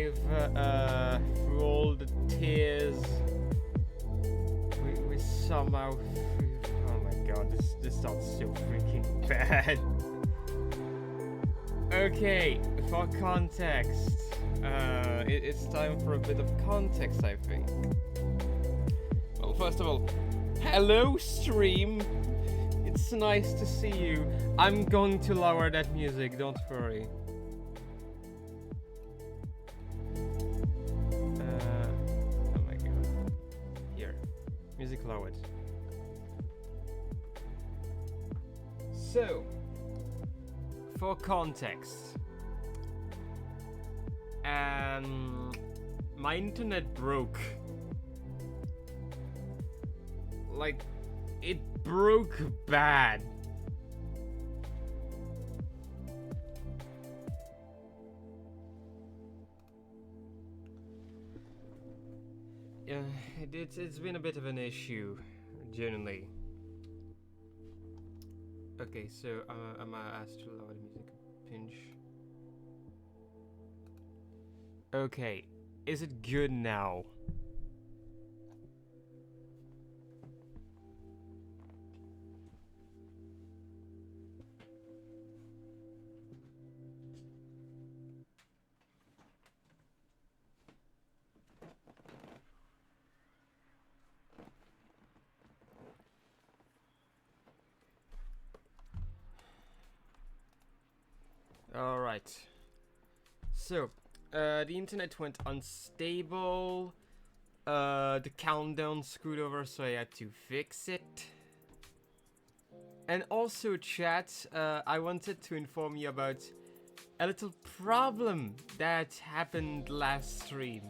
alive through all the tears. We somehow. Oh my god, this sounds so freaking bad. Okay, for context, it's time for a bit of context, I think. Well, first of all, hello stream. It's nice to see you. I'm going to lower that music, don't worry. Oh my god. Here, music lowered. So, for context, my internet broke. Like, it broke bad. Yeah, it's been a bit of an issue, genuinely. Okay, so I'm asked to lower the music a pinch. Okay, is it good now? Alright. So, the internet went unstable. The countdown screwed over, so I had to fix it. And also, chat, I wanted to inform you about a little problem that happened last stream.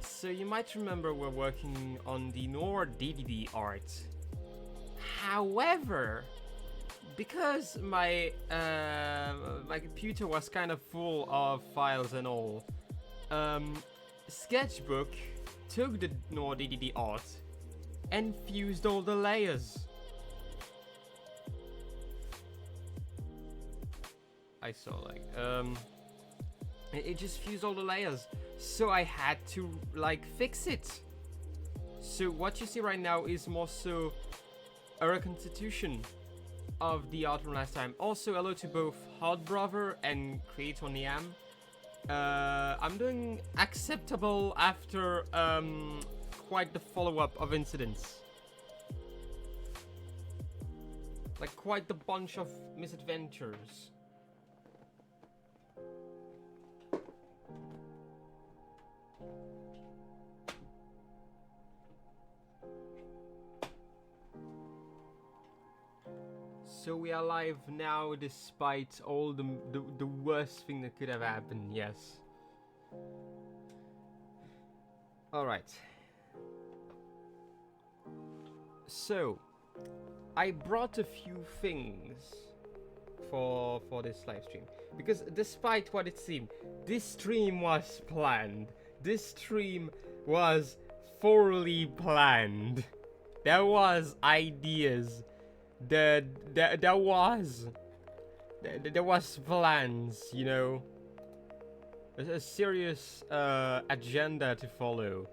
So, you might remember we're working on the Noir Dedede art. However, because my computer was kind of full of files and all, Sketchbook took the Noir Dedede art and fused all the layers. I saw like it just fused all the layers, so I had to like fix it. So what you see right now is more so a reconstitution of the art from last time. Also, hello to both Hot Brother and Creator Niam. I'm doing acceptable after quite the follow-up of incidents. Like quite the bunch of misadventures. So we are live now despite all the worst thing that could have happened, yes. Alright. So, I brought a few things for this live stream. Because despite what it seemed, this stream was planned. This stream was thoroughly planned. There was ideas. There was plans, you know. A serious agenda to follow.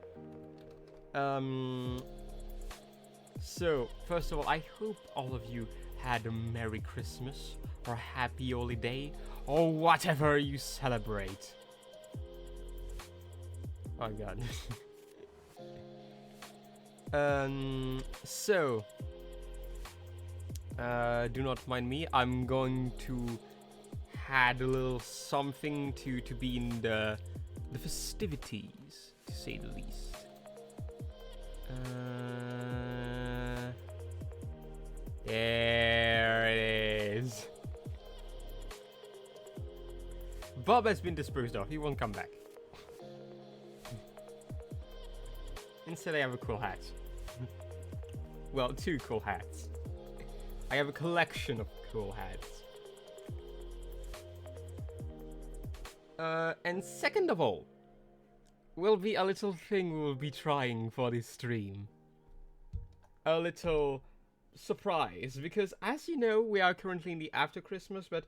So first of all, I hope all of you had a Merry Christmas or a Happy Holiday or whatever you celebrate. Oh god. So. Do not mind me. I'm going to add a little something to be in the festivities, to say the least. There it is. Bob has been disposed of. He won't come back. Instead, I have a cool hat. Well, two cool hats. I have a collection of cool hats. And second of all, will be a little thing we'll be trying for this stream. A little surprise, because as you know, we are currently in the after Christmas, but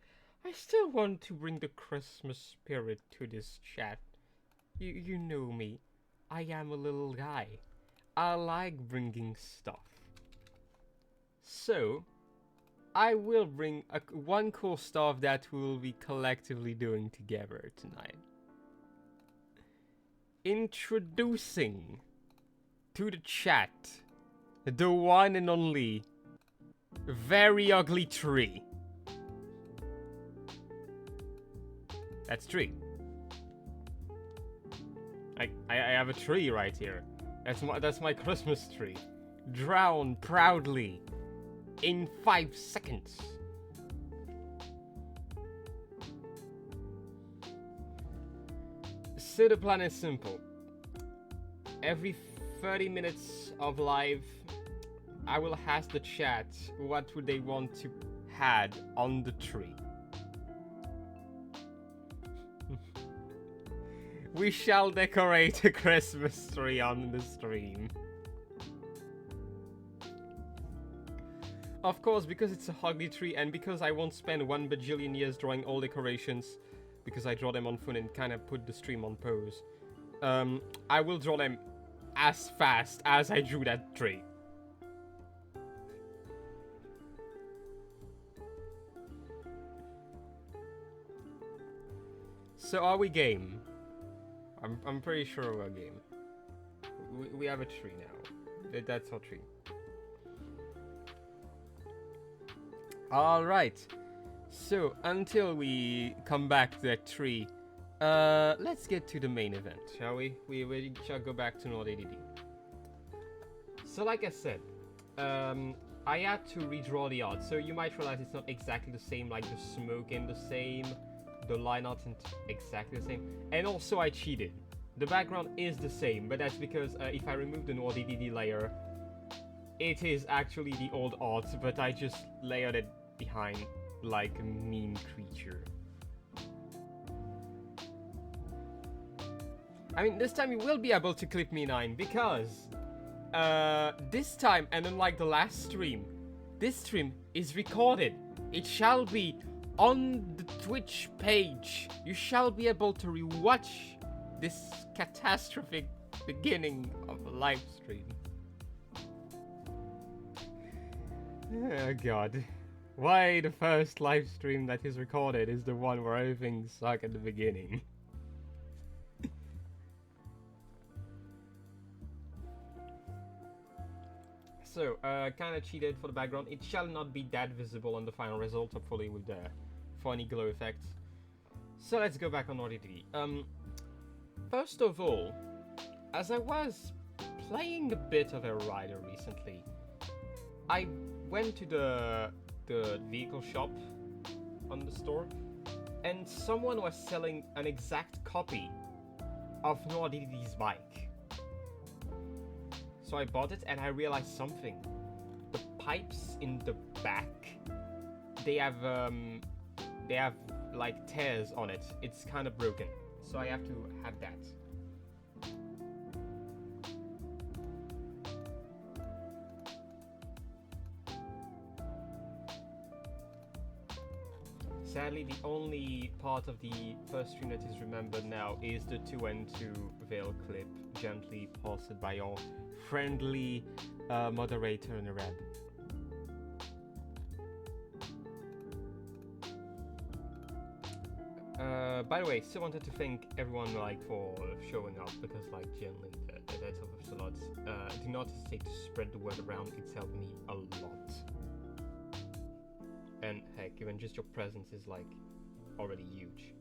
I still want to bring the Christmas spirit to this chat. You know me. I am a little guy. I like bringing stuff. So, I will bring one cool stuff that we'll be collectively doing together tonight. Introducing to the chat the one and only very ugly tree. That's tree. I have a tree right here. That's my Christmas tree. Drown proudly in 5 seconds. So the plan is simple. Every 30 minutes of live, I will ask the chat what would they want to add on the tree. We shall decorate a Christmas tree on the stream. Of course, because it's a ugly tree and because I won't spend 1 bajillion years drawing all decorations, because I draw them on phone and kind of put the stream on pause, I will draw them as fast as I drew that tree. So are we game? I'm pretty sure we're game. We have a tree now. That's our tree. Alright. So, until we come back to that tree, let's get to the main event, shall we? We shall go back to Noir Dedede. So, like I said, I had to redraw the art. So you might realize it's not exactly the same, like the smoke ain't the same, the line art isn't exactly the same. And also I cheated. The background is the same, but that's because if I remove the Noir Dedede layer, it is actually the old art, but I just layered it behind like a mean creature. I mean, this time you will be able to clip me 9 because this time, and unlike the last stream, this stream is recorded. It shall be on the Twitch page. You shall be able to rewatch this catastrophic beginning of a live stream. Oh god. Why the first live stream that is recorded is the one where everything sucks at the beginning? So, kinda cheated for the background. It shall not be that visible on the final result, hopefully with the funny glow effect. So let's go back on Noir Dedede. First of all, as I was playing a bit of a rider recently, I went to the vehicle shop on the store, and someone was selling an exact copy of Noir Dedede's bike. So I bought it and I realized something. The pipes in the back, they have like tears on it. It's kind of broken. So I have to have that. Sadly, the only part of the first stream that is remembered now is the TNTvale clip, gently posted by your friendly moderator in the red. By the way, still wanted to thank everyone like for showing up, because like generally that helps a lot. Do not hesitate to spread the word around, it's helped me a lot. And heck, even just your presence is like already huge.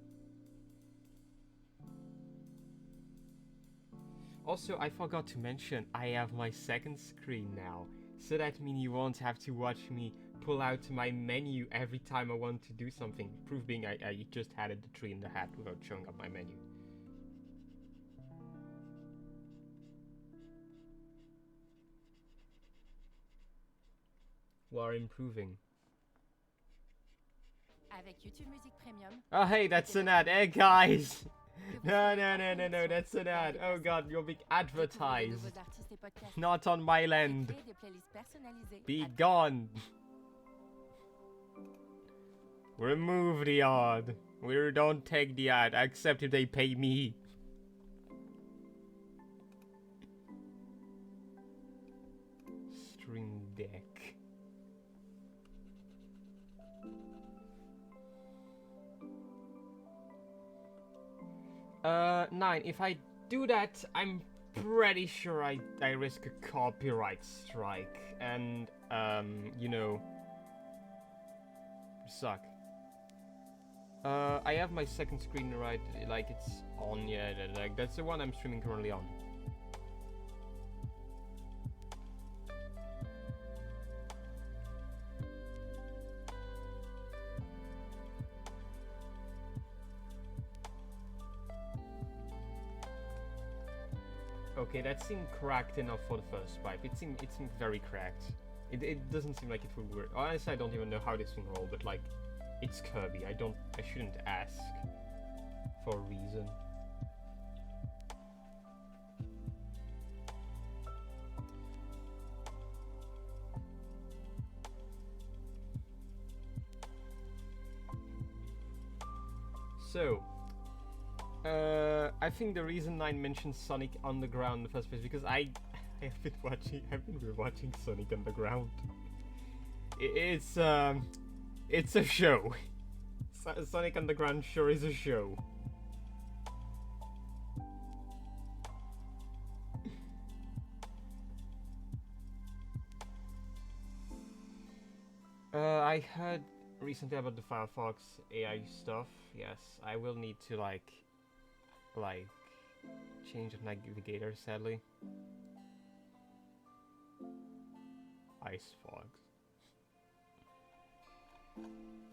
Also, I forgot to mention, I have my second screen now, so that means you won't have to watch me pull out my menu every time I want to do something. Proof being, I just added the tree in the hat without showing up my menu. We're improving. Avec YouTube Music Premium. Oh hey, that's an ad. Hey guys! No, that's an ad. Oh god, you're being advertised. Not on my land. Be gone. Remove the ad. We don't take the ad, except if they pay me. deck. 9. If I do that, I'm pretty sure I risk a copyright strike. And, you know, suck. I have my second screen right, like it's on, yeah, like that's the one I'm streaming currently on. Okay, that seemed cracked enough for the first pipe. It seemed very cracked. It doesn't seem like it would work. Honestly, I don't even know how this thing roll, but like, it's Kirby. I shouldn't ask for a reason. So, I think the reason 9 mentioned Sonic Underground in the first place because I've been rewatching Sonic Underground. It's a show. Sonic Underground sure is a show. I heard recently about the Firefox AI stuff. Yes, I will need to like change the navigator, sadly. Ice fogs.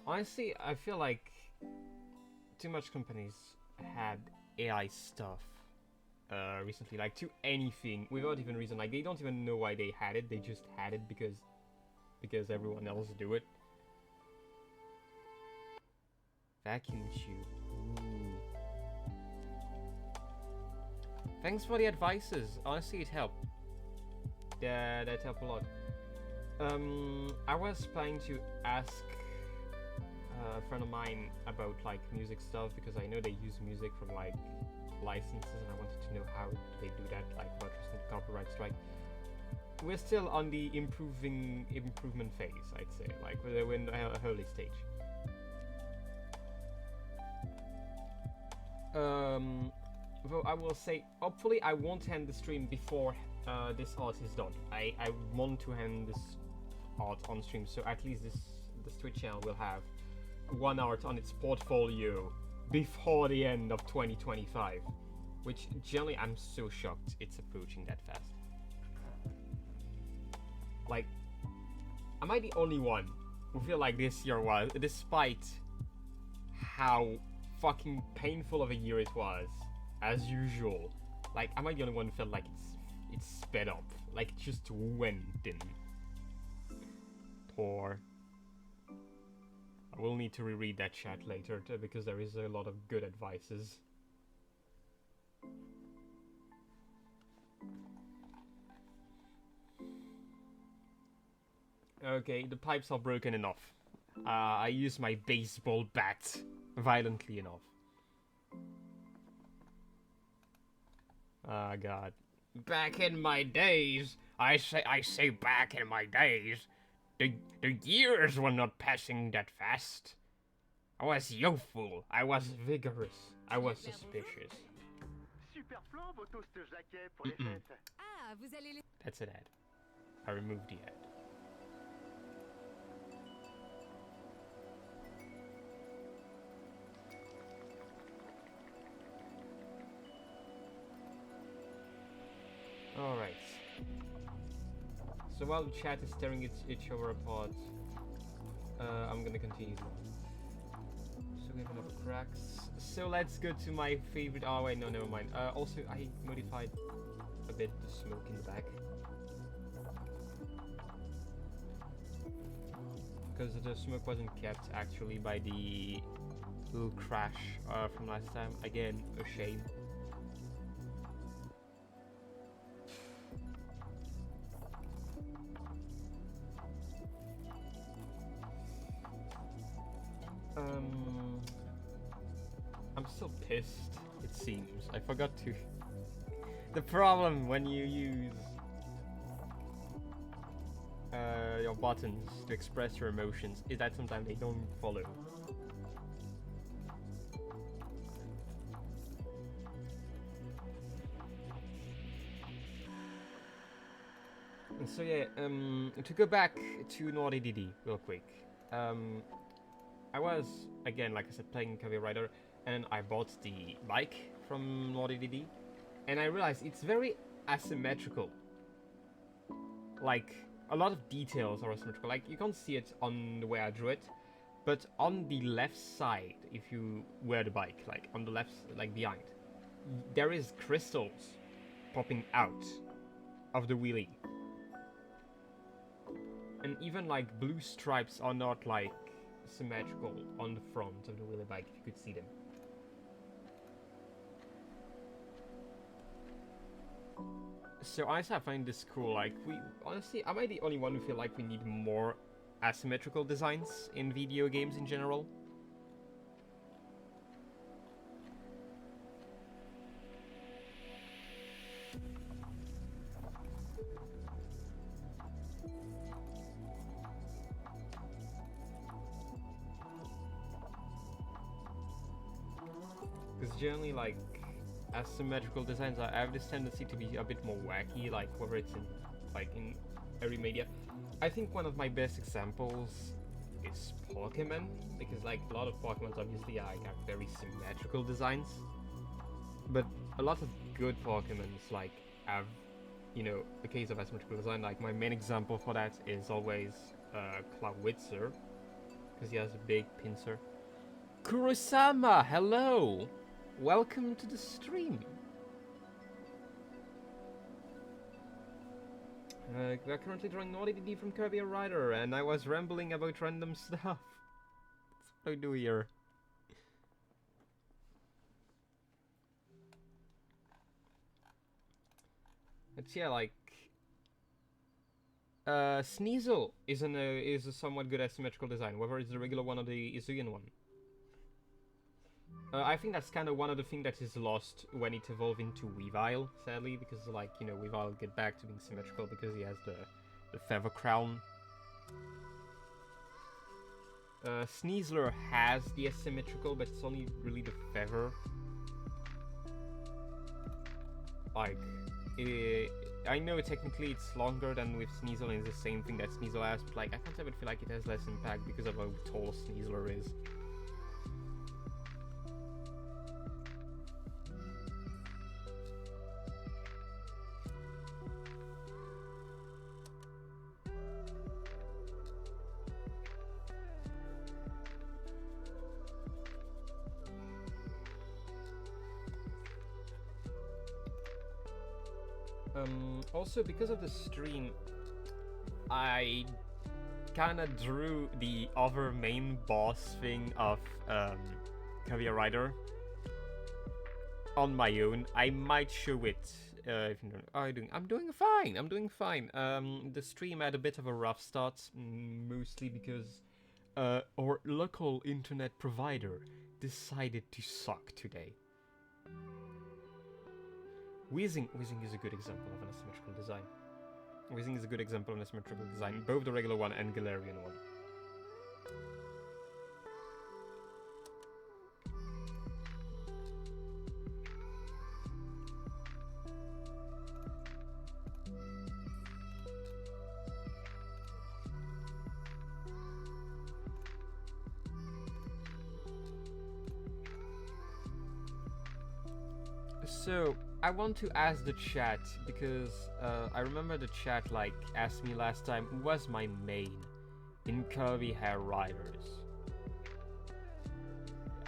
Honestly, I feel like too much companies had AI stuff recently, like to anything without even reason. Like they don't even know why they had it. They just had it because everyone else do it. Vacuum tube. Ooh. Thanks for the advices. Honestly, it helped. Yeah, that helped a lot. I was planning to ask a friend of mine about like music stuff because I know they use music from like licenses, and I wanted to know how they do that, like what was the copyright strike. We're still on the improvement phase, I'd say. Like we're in the early stage. Though I will say, hopefully I won't end the stream before this art is done. I want to end this art on stream, so at least this Twitch channel will have one art on its portfolio before the end of 2025. Which, generally, I'm so shocked it's approaching that fast. Like, am I the only one who feel like this year was, despite how fucking painful of a year it was, as usual, like, am I the only one who felt like it's sped up? Like, it just went in. Poor. I will need to reread that chat later, too, because there is a lot of good advices. Okay, the pipes are broken enough. I use my baseball bat violently enough. Ah, God. Back in my days, I say back in my days, the years were not passing that fast. I was youthful, I was vigorous, I was suspicious. That's an ad. I removed the ad. Alright. So while the chat is tearing each other apart, I'm gonna continue. So we have enough cracks. So let's go to my favorite. Oh wait, no, never mind. Also, I modified a bit the smoke in the back. Because the smoke wasn't kept actually by the little crash from last time. Again, a shame. I'm still pissed, it seems. I forgot to... The problem when you use... your buttons to express your emotions is that sometimes they don't follow. And so yeah, to go back to Noir Dedede real quick. I was, again, like I said, playing Kirby Rider, and I bought the bike from Noir Dedede, and I realized it's very asymmetrical. Like, a lot of details are asymmetrical. Like, you can't see it on the way I drew it, but on the left side, if you wear the bike, like, on the left, like, behind, there is crystals popping out of the wheelie. And even, like, blue stripes are not, like, symmetrical on the front of the wheelie bike, if you could see them. So honestly, I find this cool. Like, honestly, am I the only one who feel like we need more asymmetrical designs in video games in general? Because generally, like, asymmetrical designs, I have this tendency to be a bit more wacky, like whether it's in every media. I think one of my best examples is Pokemon, because like a lot of Pokemons obviously have very symmetrical designs, but a lot of good Pokemons like have, you know, the case of asymmetrical design. Like my main example for that is always Clawitzer, because he has a big pincer. Kurosama, hello! Welcome to the stream. We are currently drawing Noir Dedede from Kirby Rider, and I was rambling about random stuff. That's what I do here. But yeah, like Sneasel is a somewhat good asymmetrical design, whether it's the regular one or the Izuyan one. I think that's kind of one of the things that is lost when it evolved into Vale, sadly, because, like, you know, Vale get back to being symmetrical because he has the feather crown. Sneasler has the asymmetrical, but it's only really the feather. Like, I know technically it's longer than with Sneasel and it's the same thing that Sneasel has, but, like, I can't even feel like it has less impact because of how tall Sneasler is. Also, because of the stream, I kinda drew the other main boss thing of Kirby Rider on my own. I might show it if you don't. I'm doing fine. I'm doing fine. The stream had a bit of a rough start, mostly because our local internet provider decided to suck today. Weezing is a good example of an asymmetrical design. Weezing is a good example of an asymmetrical design, both the regular one and Galarian one. So, I want to ask the chat, because I remember the chat, like, asked me last time who was my main in Kirby Hair Riders.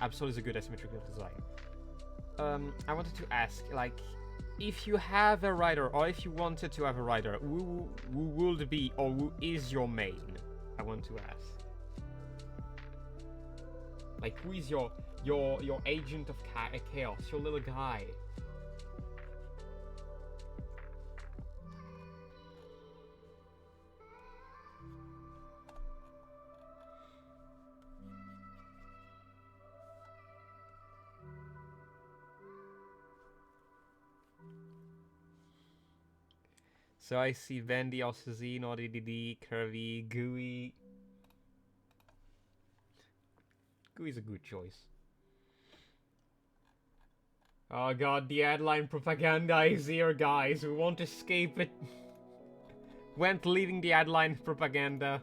Absol is a good asymmetrical design. I wanted to ask, like, if you have a rider, or if you wanted to have a rider, who would be, or who is your main? I want to ask. Like, who is your agent of chaos, your little guy? So I see Vendy, also Z, Noir Dedede, Kirby, Gooey. Gooey's a good choice. Oh god, the headline propaganda is here, guys. We won't escape it. Went leading the headline propaganda.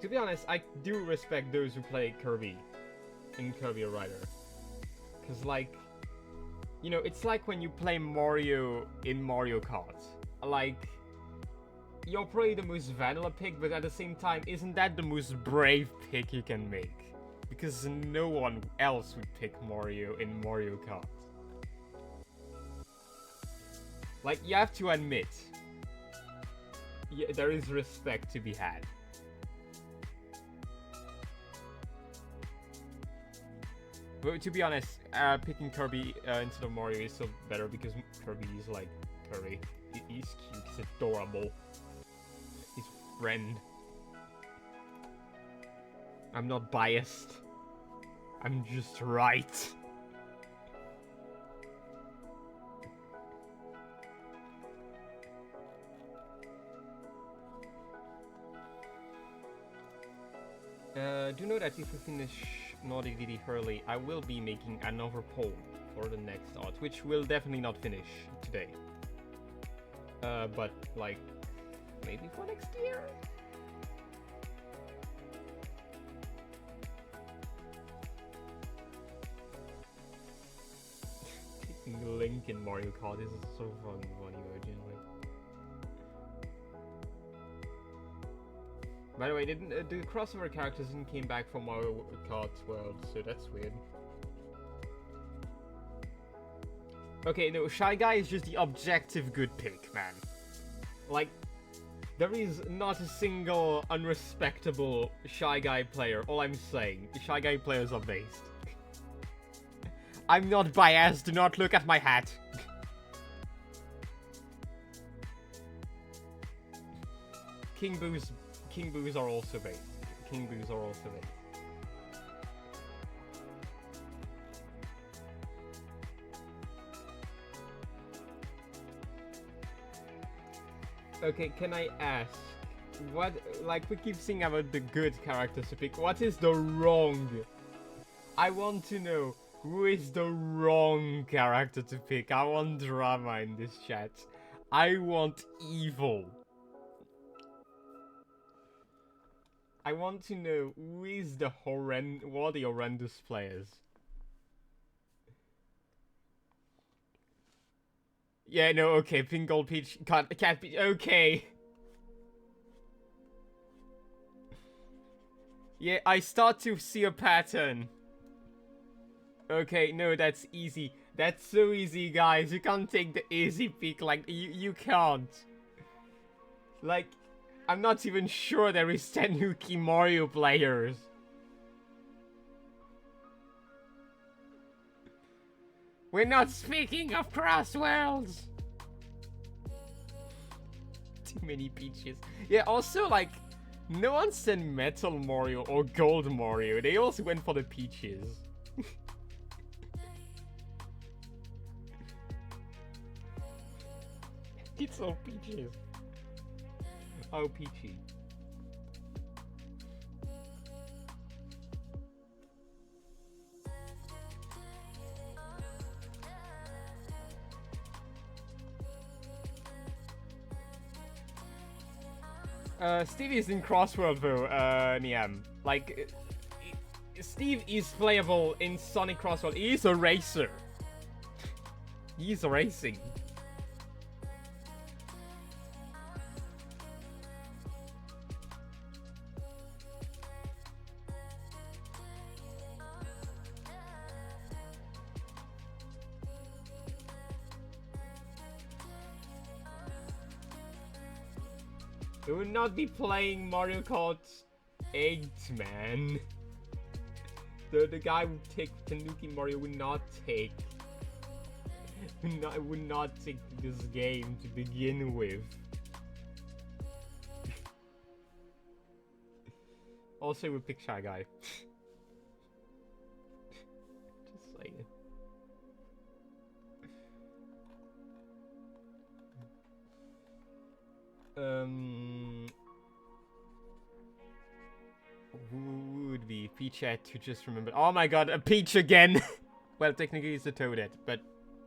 To be honest, I do respect those who play Kirby in Kirby Rider. Cause like, you know, it's like when you play Mario in Mario Kart. Like, you're probably the most vanilla pick, but at the same time, isn't that the most brave pick you can make? Because no one else would pick Mario in Mario Kart. Like, you have to admit, there is respect to be had. But to be honest, picking Kirby instead of Mario is still better because Kirby is like Kirby. He's cute, he's adorable. His friend. I'm not biased. I'm just right. Do know that if we finish Noir Dedede early, I will be making another poll for the next art, which will definitely not finish today. But like, maybe for next year? Taking Link in Mario Kart, this is so funny, genuinely. By the way, the crossover characters didn't came back from Mario Kart's world, so that's weird. Okay, no, Shy Guy is just the objective good pick, man. Like, there is not a single unrespectable Shy Guy player. All I'm saying, Shy Guy players are based. I'm not biased, do not look at my hat. King Boos are also based. King Boos are also based. Okay, can I ask, what, like, we keep saying about the good characters to pick, what is the wrong? I want to know, who is the wrong character to pick? I want drama in this chat. I want evil. I want to know, who is the what are the horrendous players? Yeah, no, okay, Pink Gold Peach, Cat Peach, okay. Yeah, I start to see a pattern. Okay, no, that's easy. That's so easy, guys. You can't take the easy pick, like, you can't. Like, I'm not even sure there is Tanuki Mario players. We're not speaking of Cross Worlds! Too many peaches. Yeah, also, like, no one said Metal Mario or Gold Mario. They also went for the peaches. It's all peaches. Oh, peachy. Steve is in Crossworld though, Niam. Like, Steve is playable in Sonic Crossworld. He is a racer. He's racing. We will not be playing Mario Kart 8, man. The guy who take Tanuki Mario would not take this game to begin with. Also, we pick Shy Guy. Who would be Peachette who just remembered? Oh my god, a Peach again! Well, technically it's a Toadette, but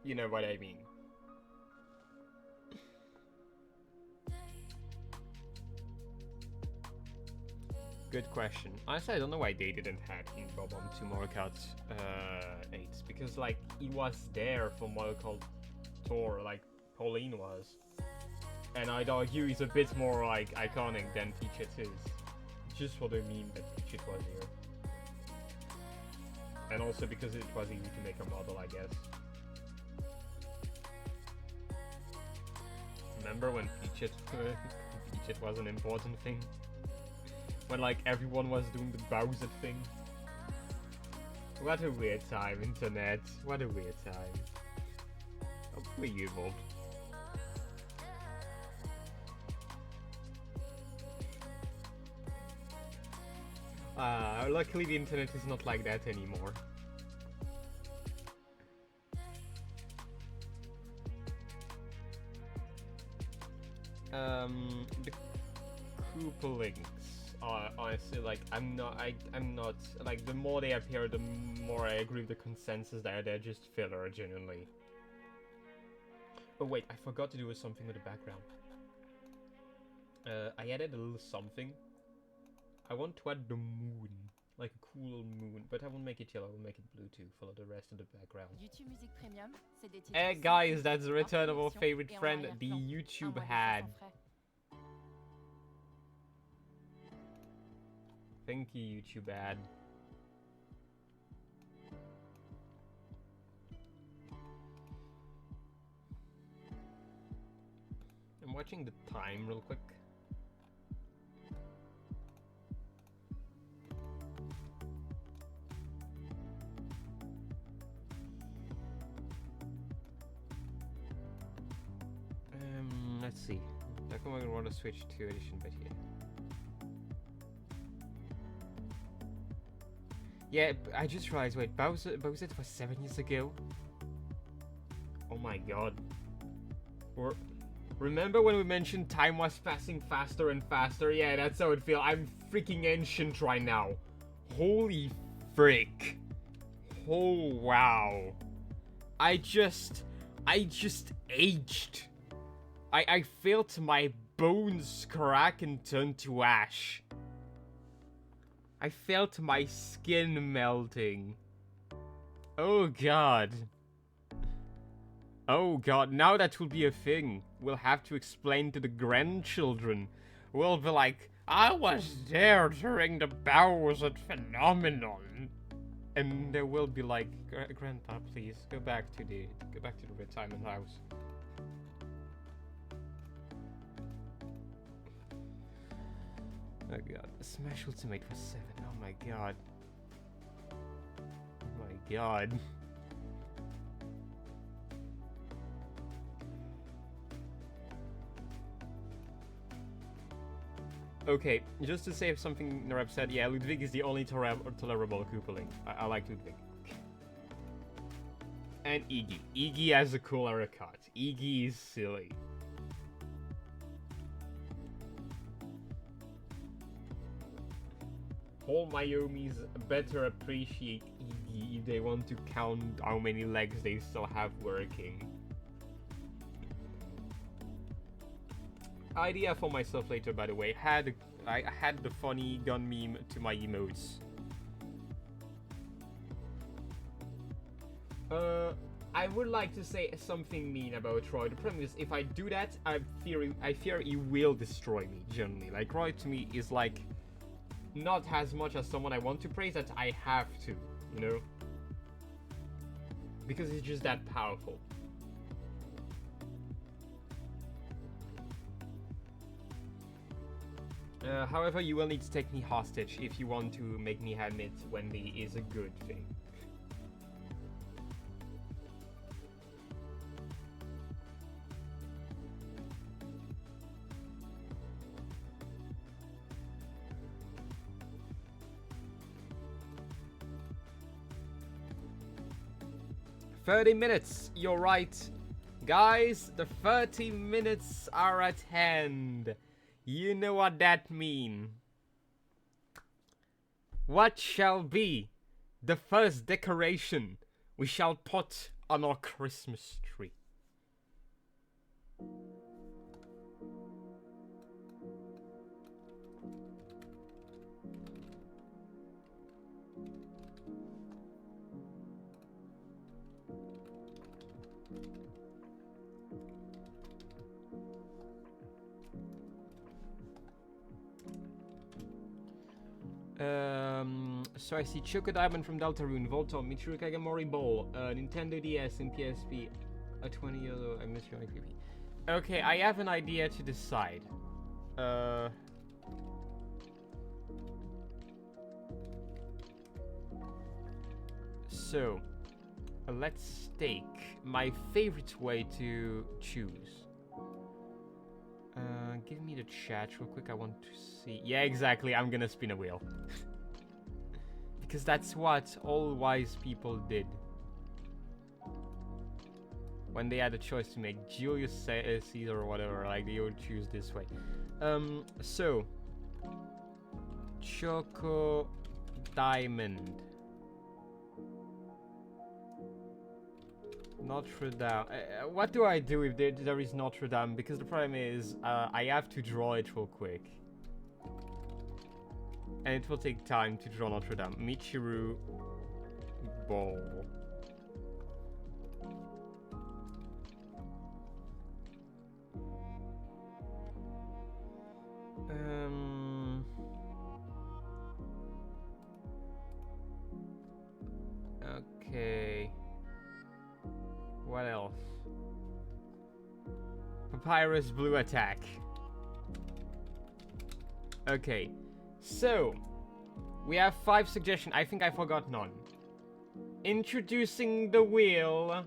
you know what I mean. Good question. Honestly, I don't know why they didn't have Info Bomb to Mario Kart 8. Because, like, he was there for Mario Kart Tour, like Pauline was. And I'd argue he's a bit more, like, iconic than Peachette is. Just for the meme that Peachette was here. And also because it was easy to make a model, I guess. Remember when Peachette was an important thing? When, like, everyone was doing the Bowser thing. What a weird time, internet. What a weird time. Hopefully you evolved. Luckily the internet is not like that anymore. The Koopa links. Honestly, like, I'm not, like, the more they appear, the more I agree with the consensus that they're just filler, genuinely. Oh wait, I forgot to do something with the background. I added a little something. I want to add the moon, like a cool moon, but I won't make it yellow, I will make it blue too, follow the rest of the background. YouTube Music Premium, c'est des titres Hey guys, that's the return of our favorite friend, the YouTube had. Thank you, YouTube ad. I'm watching the time real quick. Let's see. I think I want to switch to edition, but yeah. Yeah, I just realized, wait, Bowser was 7 years ago? Oh my god. Remember when we mentioned time was passing faster and faster? Yeah, that's how it feels. I'm freaking ancient right now. Holy frick. Oh wow. I just aged. I felt my bones crack and turn to ash. I felt my skin melting. Oh god. Oh god, now that will be a thing. We'll have to explain to the grandchildren. We'll be like, I was there during the Bowser phenomenon. And they will be like, Grandpa, please, go back to the retirement house. Oh god, Smash Ultimate for 7. Oh my god. Oh my god. Okay, just to say something Narab said, yeah, Ludwig is the only tolerable Koopa Link. I like Ludwig. And Iggy. Iggy has a cool haircut. Iggy is silly. All Myomis better appreciate Iggy if they want to count how many legs they still have working. Idea for myself later, by the way. I had the funny gun meme to my emotes. I would like to say something mean about Roy. The problem is, if I do that, I fear he will destroy me, generally. Like, Roy to me is like not as much as someone I want to praise that I have to, you know? Because he's just that powerful. However, you will need to take me hostage if you want to make me admit Wendy is a good thing. "30 minutes, you're right. Guys, the 30 minutes are at hand. You know what that mean. What shall be the first decoration we shall put on our Christmas tree? So I see Choco Diamond from Deltarune, Voltorb, Michiru Kagemori Ball, Nintendo DS and PSP, a 20 year old, I miss you only PP. Okay, I have an idea to decide. So, let's take my favorite way to choose. Give me the chat real quick, I want to see. Yeah, exactly, I'm gonna spin a wheel. Because that's what all wise people did. When they had a choice to make Julius Caesar or whatever, like they would choose this way. So. Choco Diamond. Notre Dame. What do I do if there is Notre Dame? Because the problem is, I have to draw it real quick. And it will take time to draw Notre Dame. Michiru Ball. Okay. What else? Papyrus Blue Attack. Okay. So, we have 5 suggestions. I think I forgot none. Introducing the wheel.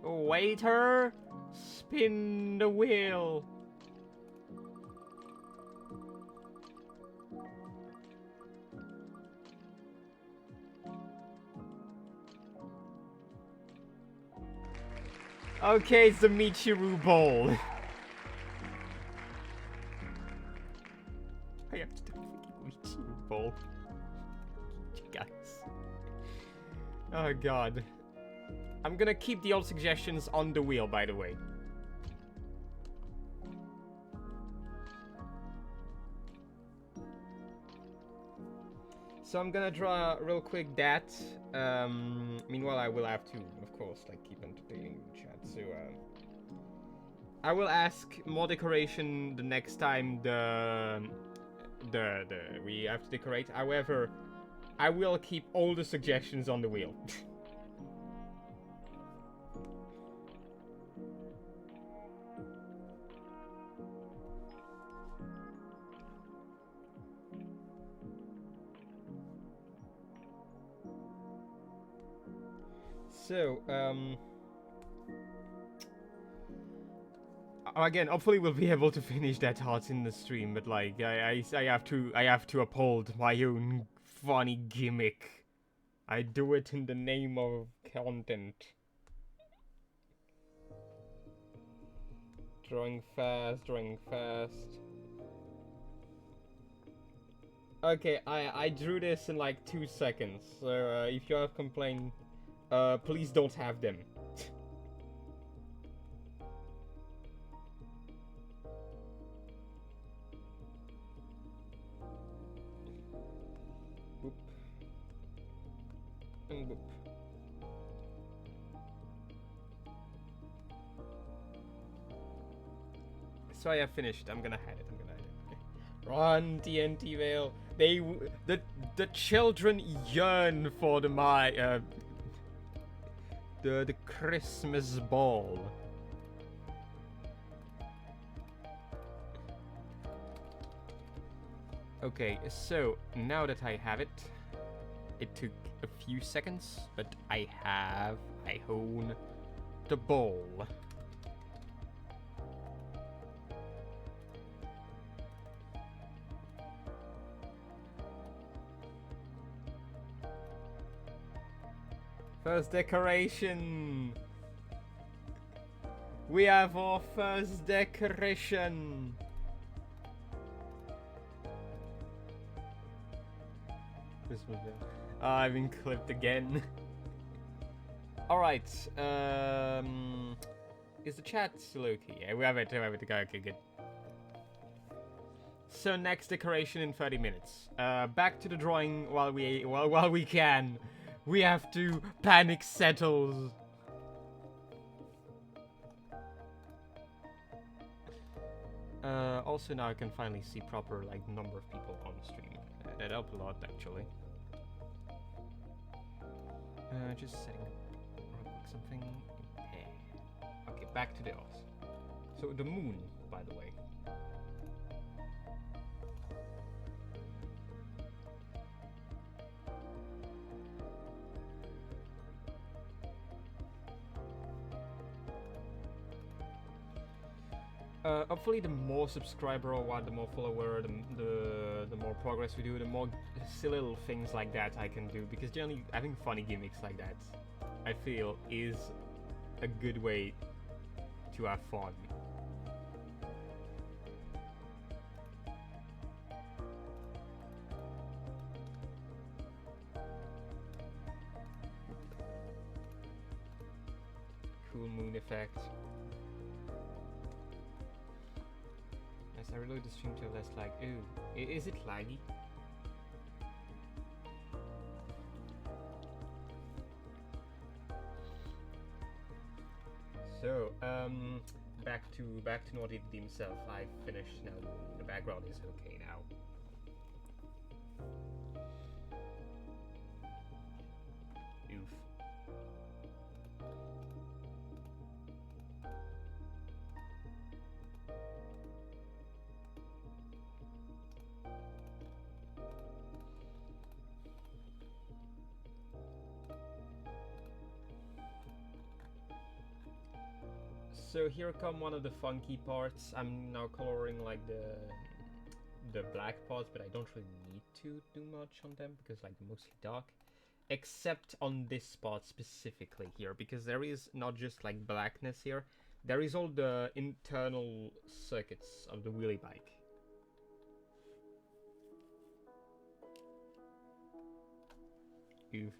Waiter, spin the wheel. Okay, it's the Michiru Bowl. I have to do freaking Michiru Bowl. You guys. Oh god. I'm gonna keep the old suggestions on the wheel, by the way. So I'm gonna draw real quick that. Meanwhile, I will have to, of course, like keep entertaining the chat. So I will ask more decoration the next time we have to decorate. However, I will keep all the suggestions on the wheel. So, again, hopefully we'll be able to finish that art in the stream, but like, I have to uphold my own funny gimmick. I do it in the name of content. Drawing fast, drawing fast. Okay, I drew this in like 2 seconds, so if you have complained, please don't have them. Boop. And boop. So I have finished. I'm gonna hide it. Run, TNTvale. The children yearn for the Christmas ball. Okay, so now that I have it, it took a few seconds, but I own the ball. First decoration. We have our first decoration. Christmas bell. I've been clipped again. Alright, is the chat still okay? Yeah, we have it to go, okay, good. So next decoration in 30 minutes. Back to the drawing while we can. We have to panic settle. Also now I can finally see proper like number of people on stream. That helped a lot actually. Just setting up real quick something. Okay, back to the odds. So the moon, by the way. Hopefully the more subscriber or what, the more follower, the more progress we do, the more silly little things like that I can do, because generally having funny gimmicks like that, I feel, is a good way to have fun. Cool moon effect. I reload the stream to have less lag. Ooh, is it laggy? So, back to Noir Dedede himself. I finished now. The background is okay now. Oof. So here come one of the funky parts. I'm now coloring like the black parts, but I don't really need to do much on them because like they're mostly dark. Except on this part specifically here, because there is not just like blackness here, there is all the internal circuits of the wheelie bike. Oof.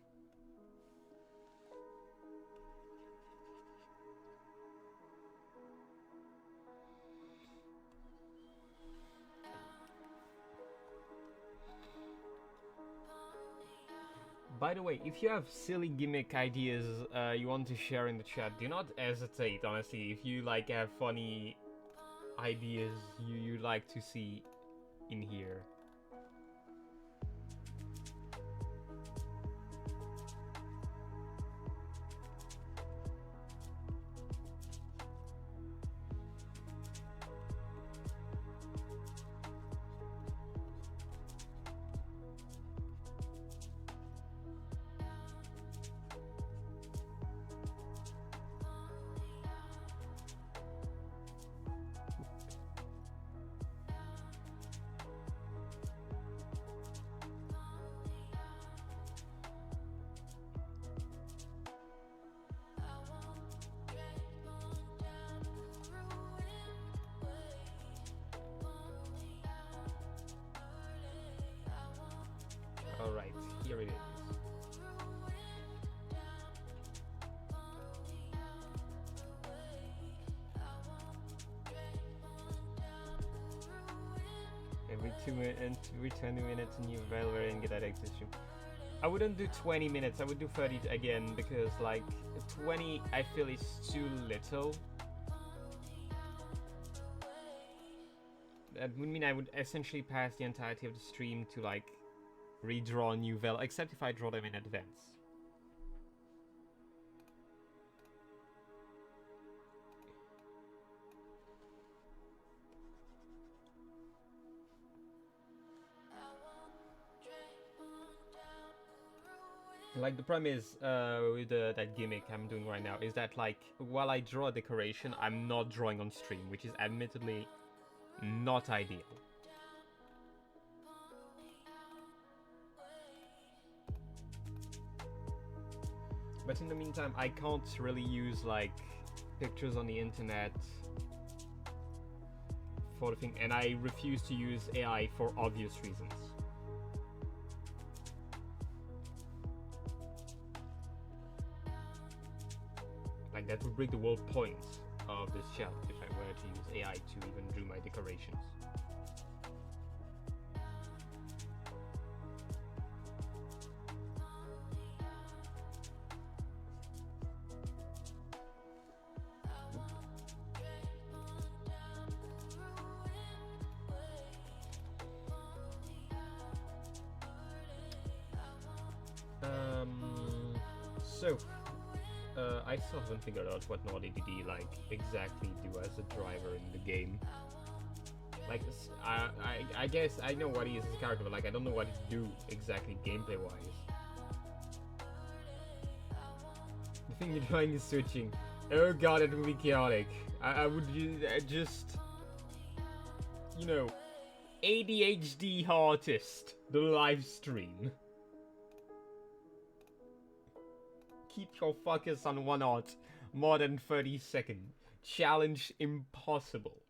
By the way, if you have silly gimmick ideas you want to share in the chat, do not hesitate, honestly. If you like have funny ideas you like to see in here. Alright, here it is. Every 20 minutes a new Vale variant get added to stream. I wouldn't do 20 minutes, I would do 30 again, because like 20 I feel is too little. That would mean I would essentially pass the entirety of the stream to like redraw a new Vale, except if I draw them in advance. Like the problem is with that gimmick I'm doing right now is that like while I draw a decoration, I'm not drawing on stream, which is admittedly not ideal. But in the meantime, I can't really use like pictures on the internet for the thing, and I refuse to use AI for obvious reasons. Like, that would break the whole point of this challenge if I were to use AI to even do my decorations. I still haven't figured out what Noir Dedede like exactly do as a driver in the game. Like, I guess I know what he is as a character, but like I don't know what he do exactly gameplay wise. The thing you're doing is switching. Oh god, it would be chaotic. I would just, you know, ADHD artist the live stream. Keep your focus on one art more than 30 seconds. Challenge impossible.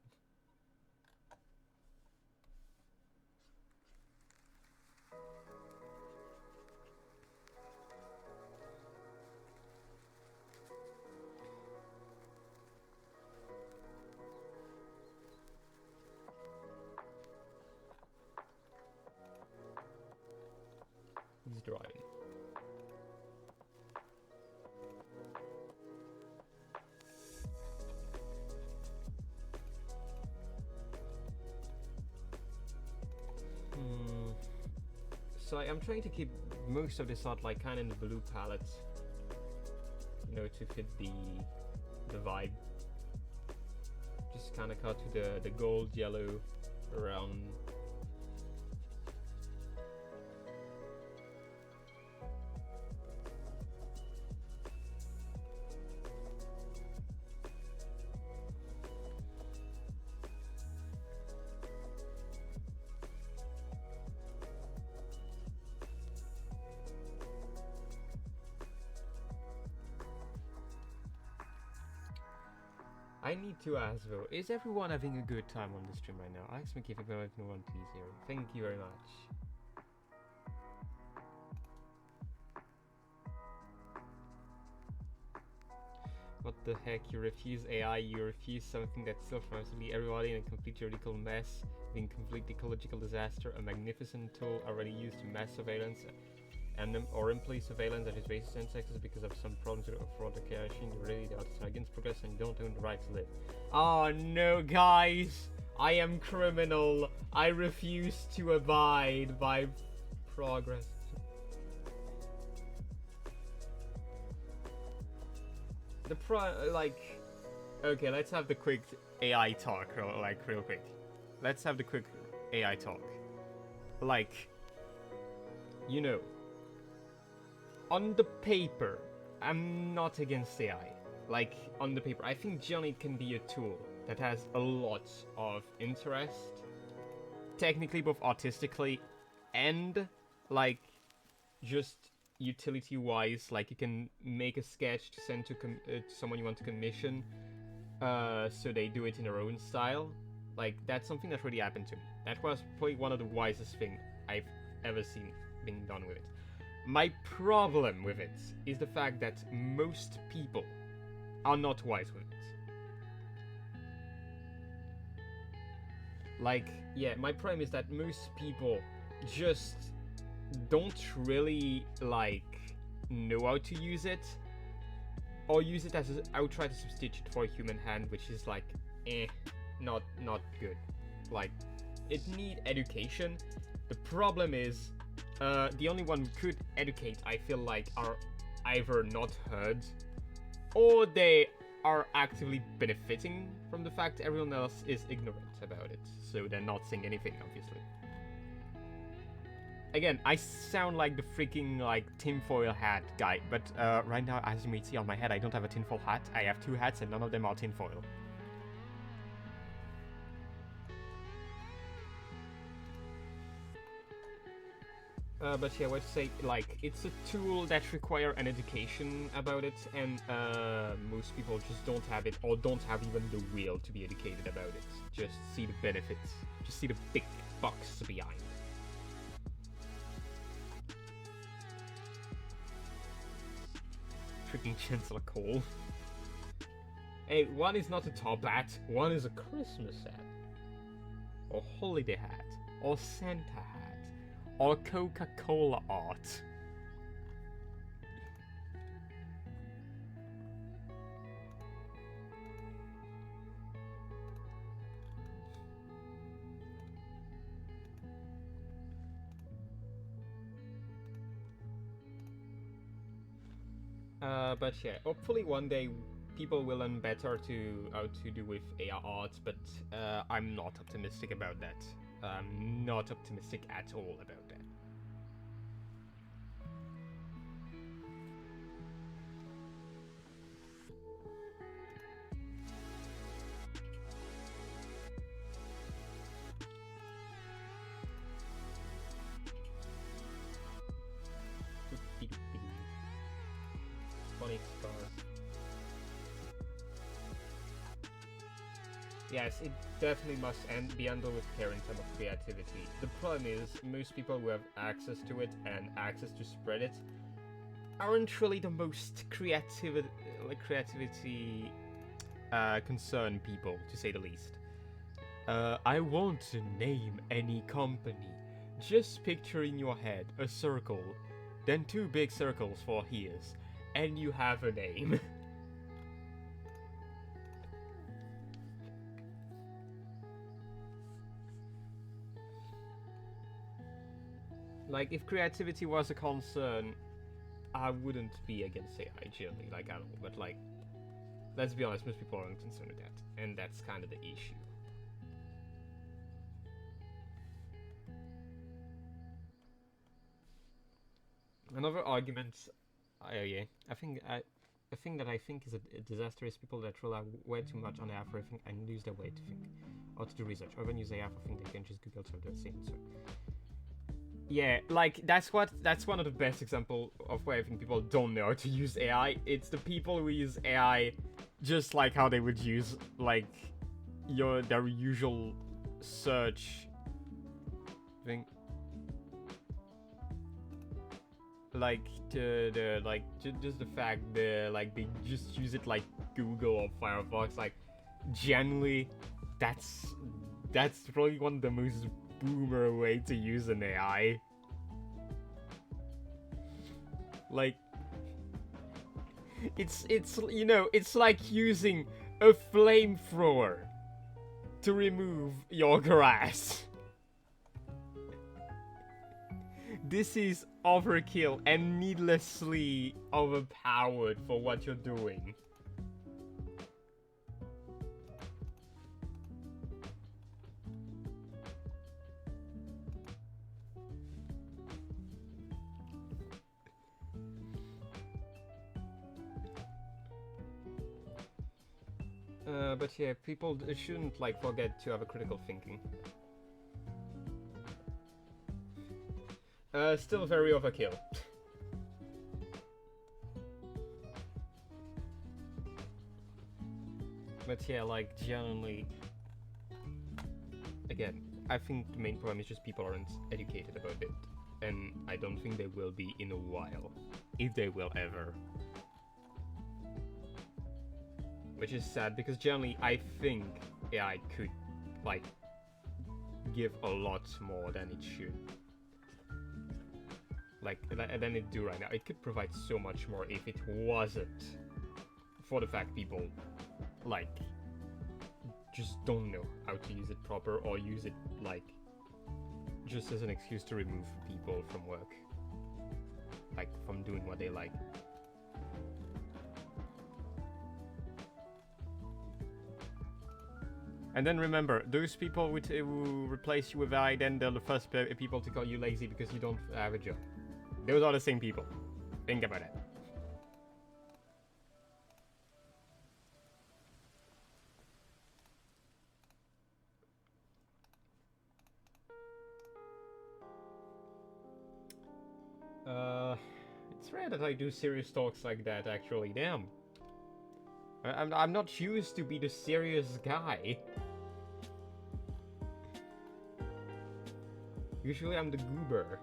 He's driving. So I'm trying to keep most of this art like kind of in the blue palette, you know, to fit the vibe. Just kind of cut to the gold yellow around. I need to ask though, is everyone having a good time on this stream right now? Ask me if everyone please here. Thank you very much. What the heck, you refuse AI, you refuse something that's still fundamentally everybody in a complete theoretical mess, being complete ecological disaster, a magnificent tool already used to mass surveillance and or employee surveillance that is racist and sexist because of some problems with authentication. Really, the artists are against progress and don't own the right to live. Oh no, guys! I am criminal. I refuse to abide by progress. Okay, let's have the quick AI talk, real quick. Let's have the quick AI talk. Like, you know, on the paper, I'm not against AI. Like, on the paper, I think Johnny can be a tool that has a lot of interest, technically, both artistically and, like, just utility-wise. Like, you can make a sketch to send to someone you want to commission, so they do it in their own style. Like, that's something that really happened to me. That was probably one of the wisest things I've ever seen being done with it. My problem with it is the fact that most people are not wise with it. Like, yeah, my problem is that most people just don't really, like, know how to use it, or use it as an outright substitute for a human hand, which is like, not good. Like, it need education. The problem is, the only one who could educate, I feel like, are either not heard, or they are actively benefiting from the fact everyone else is ignorant about it, so they're not saying anything, obviously. Again, I sound like the freaking, like, tinfoil hat guy, but right now, as you may see on my head, I don't have a tinfoil hat. I have two hats, and none of them are tinfoil. But yeah, let's say, like, it's a tool that require an education about it, and most people just don't have it, or don't have even the will to be educated about it. Just see the benefits, just see the big bucks behind. Freaking Chancellor Cole. Hey, one is not a top hat, one is a Christmas hat, or holiday hat, or Santa hat, or Coca-Cola art. But yeah, hopefully one day people will learn better how to do with AR art, but I'm not optimistic about that. I'm not optimistic at all about that. Funny stars. Yes, it definitely must be handled with care in terms of creativity. The problem is, most people who have access to it and access to spread it aren't really the most creativity concerned people, to say the least. I won't name any company. Just picture in your head a circle, then two big circles for ears, and you have a name. Like, if creativity was a concern, I wouldn't be against AI generally, like, at all. But, like, let's be honest, most people aren't concerned with that, and that's kind of the issue. Another argument, yeah, I think is a disaster is people that rely way too much on AI for everything and lose their way to think or to do research, or even use AI for things they can just Google search the same answer. Yeah, like that's one of the best example of where I think people don't know how to use AI. It's the people who use AI just like how they would use like their usual search thing. Like just the fact that like they just use it like Google or Firefox. Like generally, that's probably one of the most boomer way to use an AI. Like it's you know, it's like using a flamethrower to remove your grass. This is overkill and needlessly overpowered for what you're doing. But yeah, people shouldn't like forget to have a critical thinking. Still very overkill. But yeah, like generally, again, I think the main problem is just people aren't educated about it, and I don't think they will be in a while, if they will ever. Which is sad, because generally I think AI could, like, give a lot more than it should. Like, than it do right now. It could provide so much more if it wasn't for the fact people, like, just don't know how to use it proper, or use it, like, just as an excuse to remove people from work. Like, from doing what they like. And then remember, those people who replace you with AI, then they're the first people to call you lazy because you don't have a job. Those are the same people. Think about it. it's rare that I do serious talks like that, actually. Damn. I'm not used to be the serious guy. Usually I'm the goober.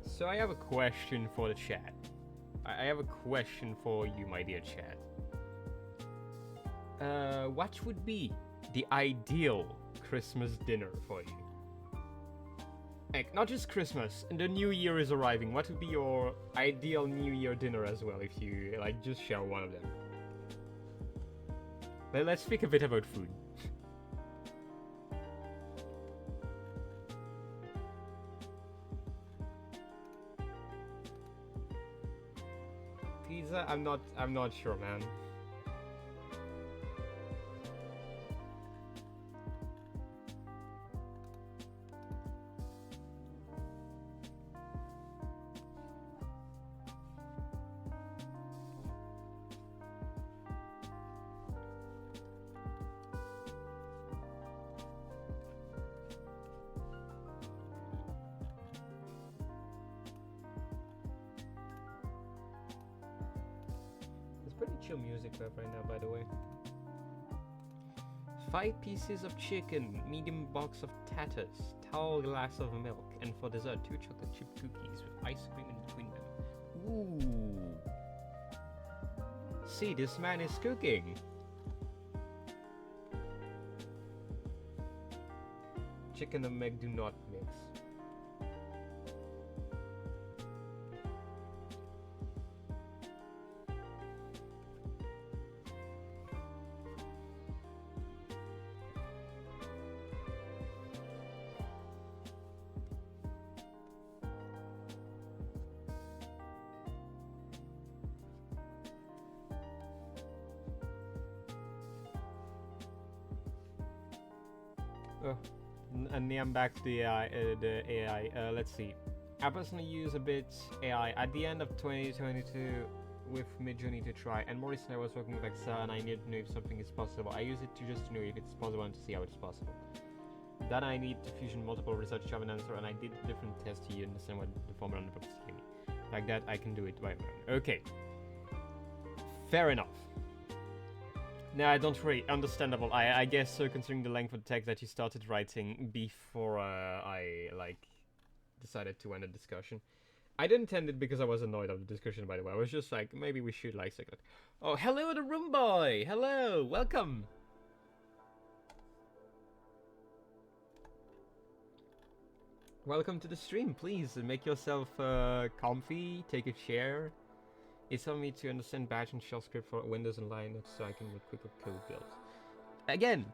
So I have a question for the chat. I have a question for you, my dear chat. What would be the ideal Christmas dinner for you? Like, not just Christmas, and the New Year is arriving. What would be your ideal New Year dinner as well, if you, like, just share one of them? Let's speak a bit about food. Pizza? I'm not sure, man. Chill music right now, by the way. 5 pieces of chicken, medium box of taters, tall glass of milk, and for dessert 2 chocolate chip cookies with ice cream in between them. Ooh. See, this man is cooking. Chicken and milk do not mix. And I'm back to the AI. Let's see. I personally use a bit AI at the end of 2022 with Midjourney to try, and more recently I was working with Excel and I needed to know if something is possible. I use it to just know if it's possible and to see how it's possible. Then I need to fusion multiple results to have an answer, and I did different tests to understand what the formula on the box gave me. Like that, I can do it by my own. Okay. Fair enough. Nah, don't worry. Understandable. I guess so, considering the length of the text that you started writing before I, like, decided to end the discussion. I didn't end it because I was annoyed of the discussion, by the way. I was just like, maybe we should, like, second. Oh, hello, the room boy! Hello! Welcome! Welcome to the stream. Please, make yourself comfy, take a chair. It's helping me to understand Bash and shell script for Windows and Linux so I can make quicker code builds. Again,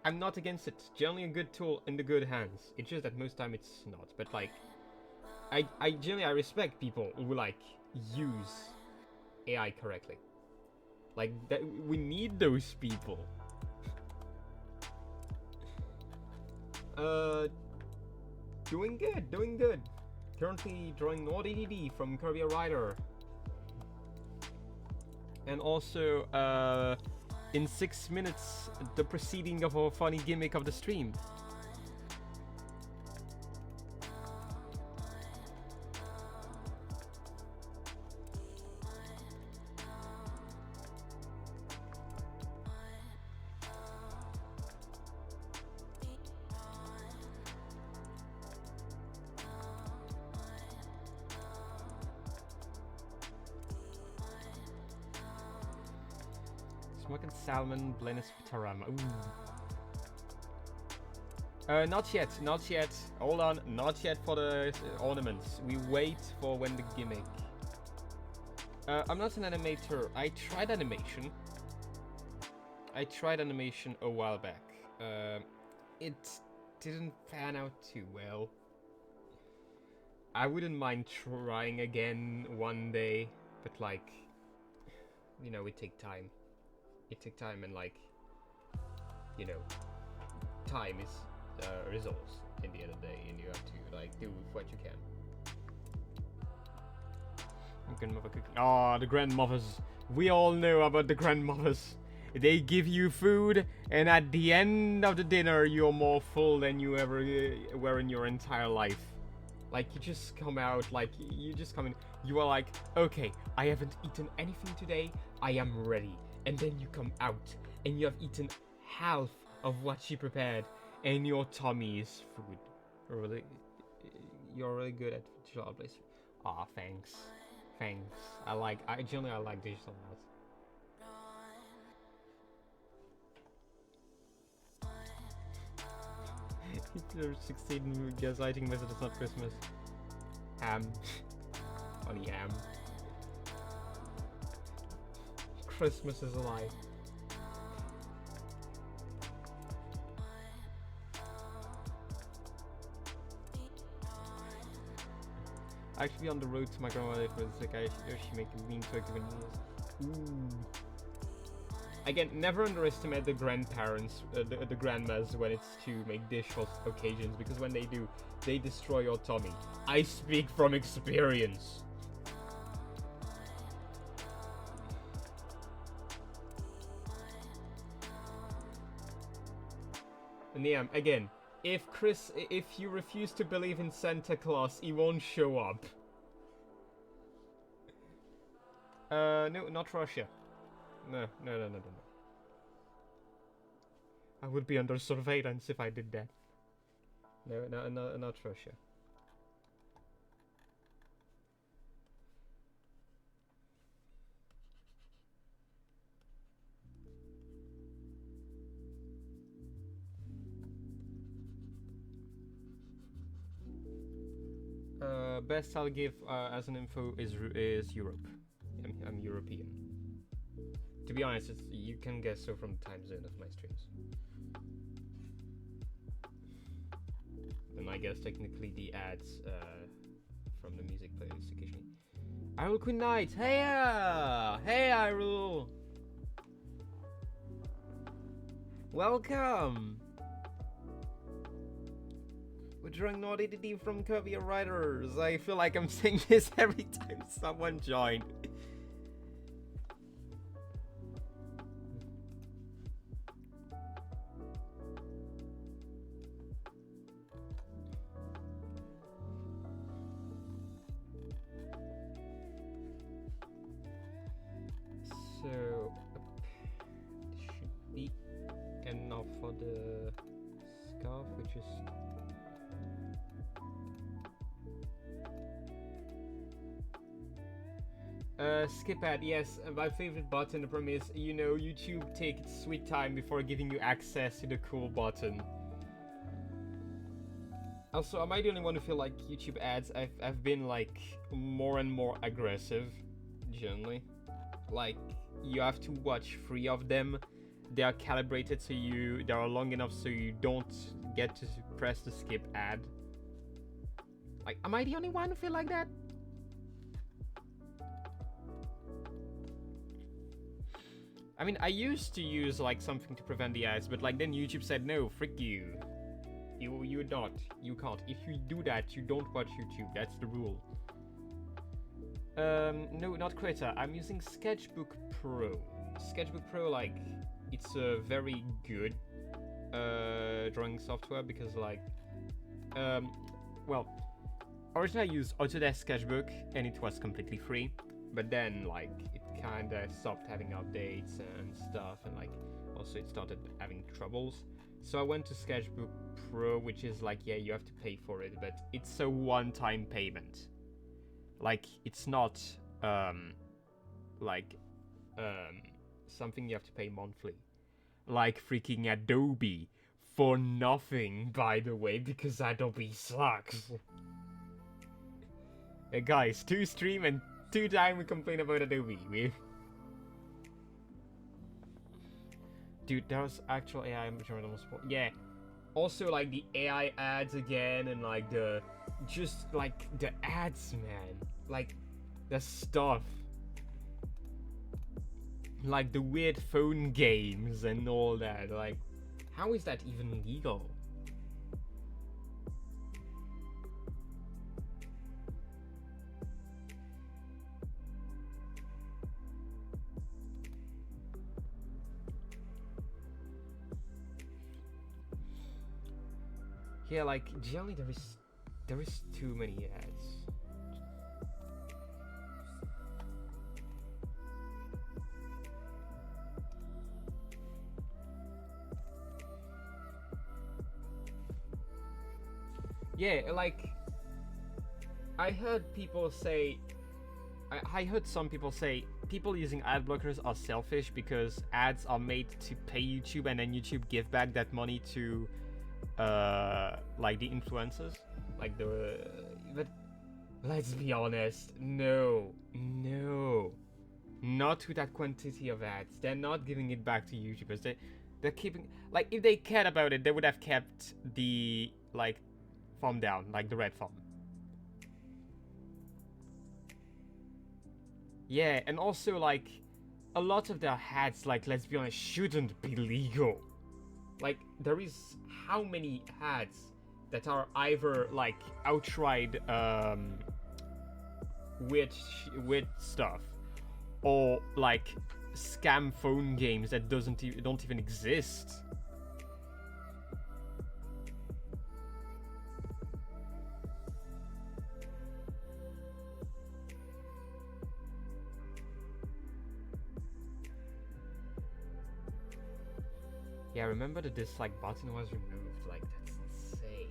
I'm not against it. It's generally a good tool in the good hands. It's just that most time it's not. But like, I generally respect people who like use AI correctly. Like that, we need those people. Doing good, doing good. Currently drawing Noir Dedede from Kirby Writer. And also, in 6 minutes, the proceeding of a funny gimmick of the stream. Smoking salmon, Blennis Tarama. Ooh. Not yet, not yet. Hold on, not yet for the ornaments. We wait for when the gimmick. I'm not an animator. I tried animation. A while back. It didn't pan out too well. I wouldn't mind trying again one day, but like, you know, it takes time. It takes time, and like, you know, time is results in the end of the day, and you have to like do what you can. Grandmother cooking. Oh, the grandmothers. We all know about the grandmothers. They give you food, and at the end of the dinner, you're more full than you ever were in your entire life. Like, you just come out, like, you just come in. You are like, okay, I haven't eaten anything today. I am ready. And then you come out, and you have eaten half of what she prepared, and your tummy is food. Really, you're really good at child place. Aw, thanks. Thanks. I generally like digital art. Hitler succeeded in gaslighting method. It's not Christmas. Funny Christmas is a lie. Actually, on the road to my grandmother for the sick, she make a mean turkey when Ooh. Again, never underestimate the grandparents, the grandmas when it's to make dish for occasions, because when they do, they destroy your tummy. I speak from experience. And yeah, again, if you refuse to believe in Santa Claus, he won't show up. No, not Russia. No. I would be under surveillance if I did that. No, not Russia. Best I'll give as an info is Europe. I'm European. To be honest, you can guess so from the time zone of my streams. And I guess technically the ads from the music playlist occasionally. Irul Queen Knight, hey Irul, welcome. We're drawing Noir Dedede from Kirby Writers. I feel like I'm saying this every time someone joined. So, this should be enough for the scarf, which is... skip ad, yes, my favorite button. The problem is, you know, YouTube takes its sweet time before giving you access to the cool button. Also, am I the only one who feel like YouTube ads, I've been like more and more aggressive, generally. Like, you have to watch 3 of them. They are calibrated so they are long enough so you don't get to press the skip ad. Like, am I the only one who feel like that? I mean, I used to use like something to prevent the ads, but like then YouTube said, no, frick you. You can't. If you do that, you don't watch YouTube. That's the rule. No, not Krita. I'm using Sketchbook Pro. Sketchbook Pro, like, it's a very good drawing software because like, well, originally I used Autodesk Sketchbook and it was completely free, but then like it kinda stopped having updates and stuff, and like also it started having troubles. So I went to Sketchbook Pro, which is like, yeah, you have to pay for it, but it's a one-time payment. Like, it's not something you have to pay monthly. Like freaking Adobe for nothing, by the way, because Adobe sucks. Guys, 2 stream and 2 times we complain about Adobe. Dude, that was actual AI almost. Yeah. Also, like the AI ads again, and like the ads, man. Like the stuff. Like the weird phone games and all that. Like, how is that even legal? Yeah, like generally there is too many ads. Yeah, like I heard people say, I heard some people say people using ad blockers are selfish because ads are made to pay YouTube and then YouTube give back that money to like the influencers, like the but let's be honest, no, not to that quantity of ads. They're not giving it back to YouTubers. They're keeping, like, if they cared about it, they would have kept the like thumb down, like the red thumb. Yeah, and also like a lot of their ads, like, let's be honest, shouldn't be legal. Like, there is how many ads that are either like outright weird stuff, or like scam phone games that don't even exist. Yeah, I remember the dislike button was removed. Like, that's insane.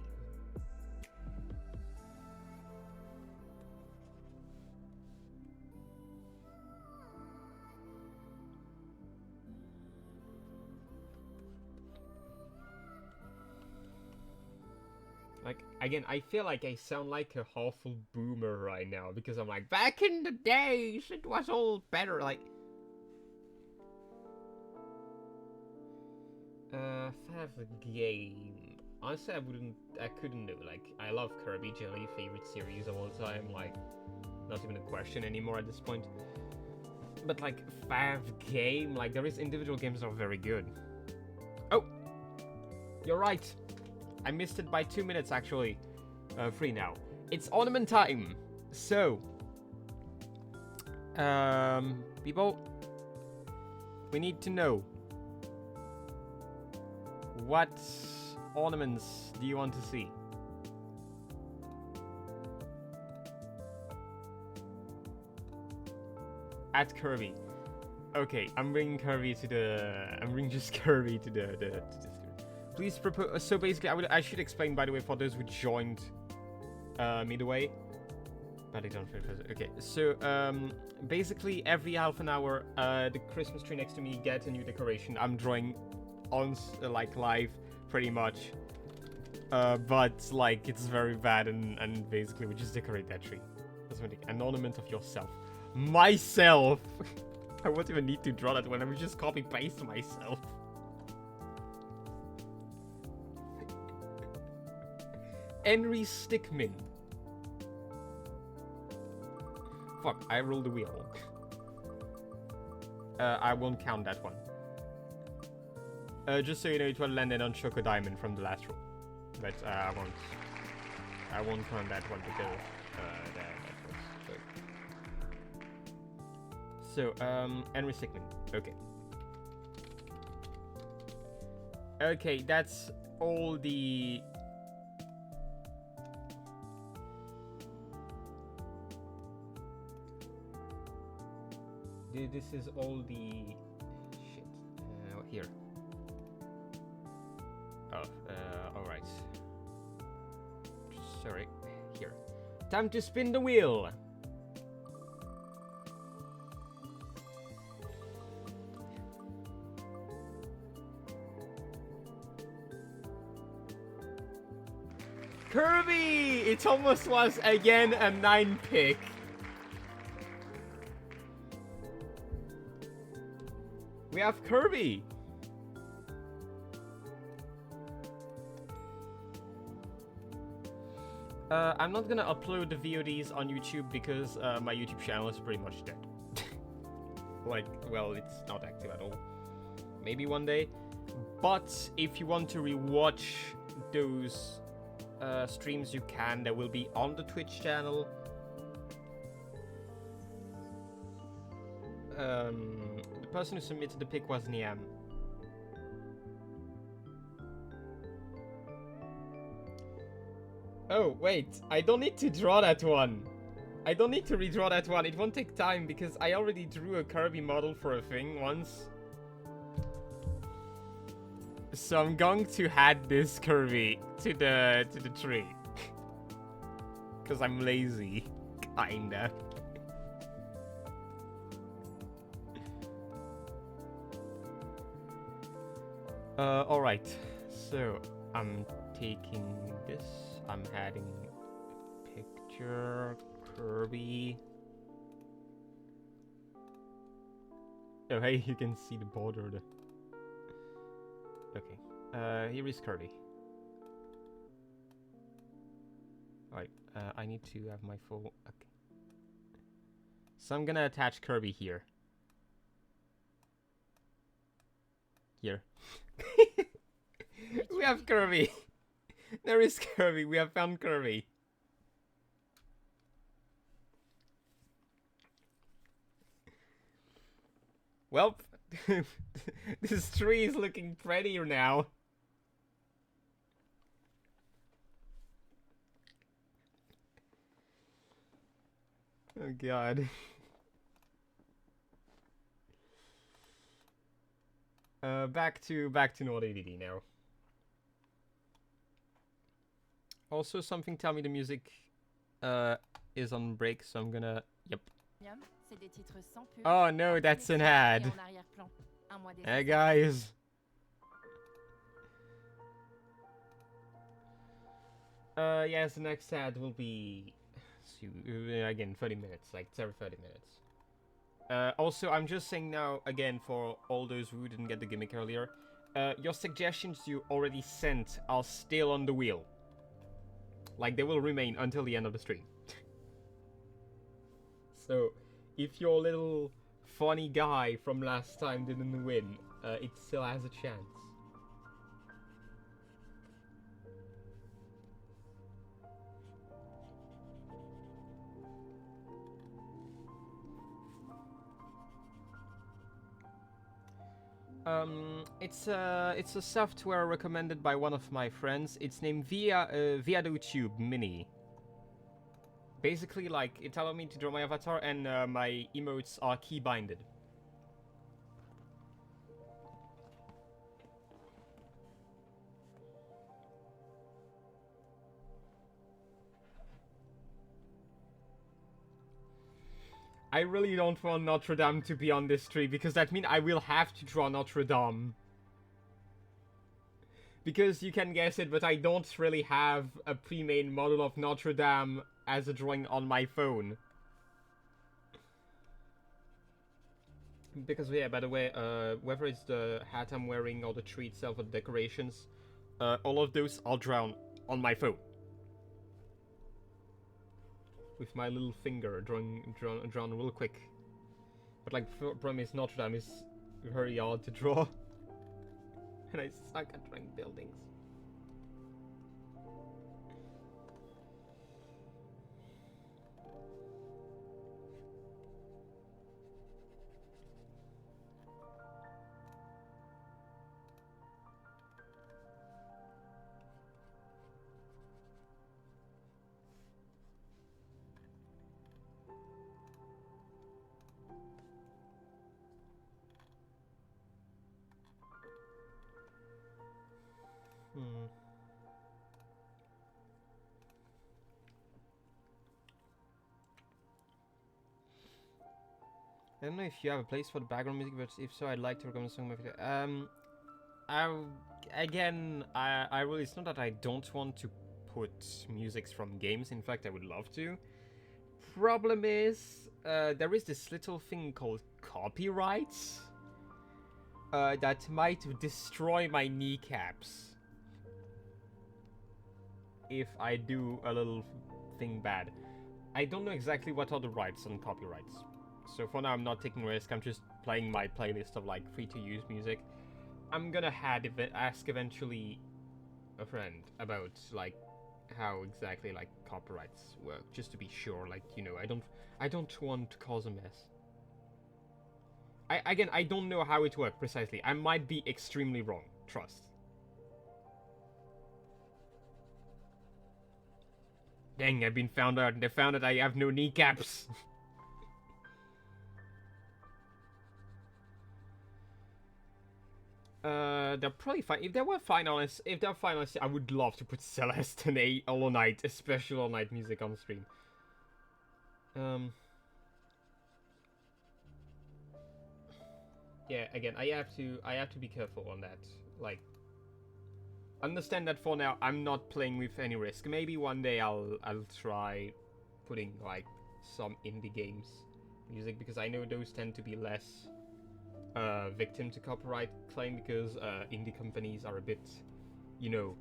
Like, again, I feel like I sound like a awful boomer right now because I'm like, back in the days, it was all better. Like, favorite game. Honestly, I couldn't do. Like, I love Kirby, generally favorite series of all time. Like, not even a question anymore at this point. But like, game, like, there is individual games that are very good. Oh, you're right. I missed it by 2 minutes, actually. Free now. It's ornament time. So, people, we need to know, what ornaments do you want to see? At Kirby. Okay, I'm bringing Kirby to the. I'm bringing just Kirby to the Please propose. So basically, I should explain, by the way, for those who joined midway. But I don't feel. Okay, so basically every half an hour, the Christmas tree next to me gets a new decoration. I'm drawing on like live, pretty much. But like it's very bad, and basically we just decorate that tree. That's an ornament of yourself. Myself. I won't even need to draw that one. I will just copy paste myself. Henry Stickmin. Fuck, I rolled the wheel. I won't count that one. Just so you know, it will landed on Choco Diamond from the last roll. But I won't count that one because that was good. So, Henry Stickmin. Okay. Okay, that's all the... This is all the... Shit. Here. Oh, alright. Sorry. Here. Time to spin the wheel! Kirby! It almost was again a 9 pick. We have Kirby! I'm not gonna upload the VODs on YouTube because my YouTube channel is pretty much dead. Like, well, it's not active at all. Maybe one day. But if you want to rewatch those streams, you can. They will be on the Twitch channel. The person who submitted the pick was Niam. Oh, wait. I don't need to draw that one. I don't need to redraw that one. It won't take time because I already drew a Kirby model for a thing once. So I'm going to add this Kirby to the tree. Because I'm lazy. Kinda. Alright. So, I'm taking this. I'm adding picture, Kirby. Oh, hey, you can see the border. Okay. Here is Kirby. Alright, I need to have my full... Okay. So I'm gonna attach Kirby here. Here. We have Kirby! There is Kirby, we have found Kirby. Well, this tree is looking prettier now. Oh god. Back to Noir Dedede now. Also, something tell me the music is on break, so I'm gonna... Yep. Oh no, that's an ad. Hey guys. Yes, the next ad will be... again, 30 minutes, like it's every 30 minutes. Also, I'm just saying now, again, for all those who didn't get the gimmick earlier, your suggestions you already sent are still on the wheel. Like, they will remain until the end of the stream. So, if your little funny guy from last time didn't win, it still has a chance. It's a software recommended by one of my friends. It's named ViadoTube Mini. Basically, like, it allowed me to draw my avatar, and my emotes are key binded. I really don't want Notre Dame to be on this tree, because that means I will have to draw Notre Dame. Because you can guess it, but I don't really have a pre-made model of Notre Dame as a drawing on my phone. Because, yeah, by the way, whether it's the hat I'm wearing or the tree itself or the decorations, all of those are drawn on my phone. With my little finger drawn real quick. But like, the problem is Notre Dame is very hard to draw. And I suck at drawing buildings. I don't know if you have a place for the background music, but if so, I'd like to recommend a song. I really, it's not that I don't want to put musics from games. In fact, I would love to. Problem is, there is this little thing called copyrights that might destroy my kneecaps if I do a little thing bad. I don't know exactly what are the rights on copyrights. So for now, I'm not taking risk. I'm just playing my playlist of like free-to-use music. I'm gonna ask eventually a friend about like how exactly like copyrights work, just to be sure. Like, you know, I don't want to cause a mess. I don't know how it works precisely. I might be extremely wrong. Trust. Dang, I've been found out. They found that I have no kneecaps. They're probably fine. If they were finalists, I would love to put Celeste and a Hollow Knight, a special Hollow Knight music on stream. Yeah, again, I have to be careful on that. Like, understand that for now I'm not playing with any risk. Maybe one day I'll try putting like some indie games music, because I know those tend to be less victim to copyright claim, because indie companies are a bit, you know,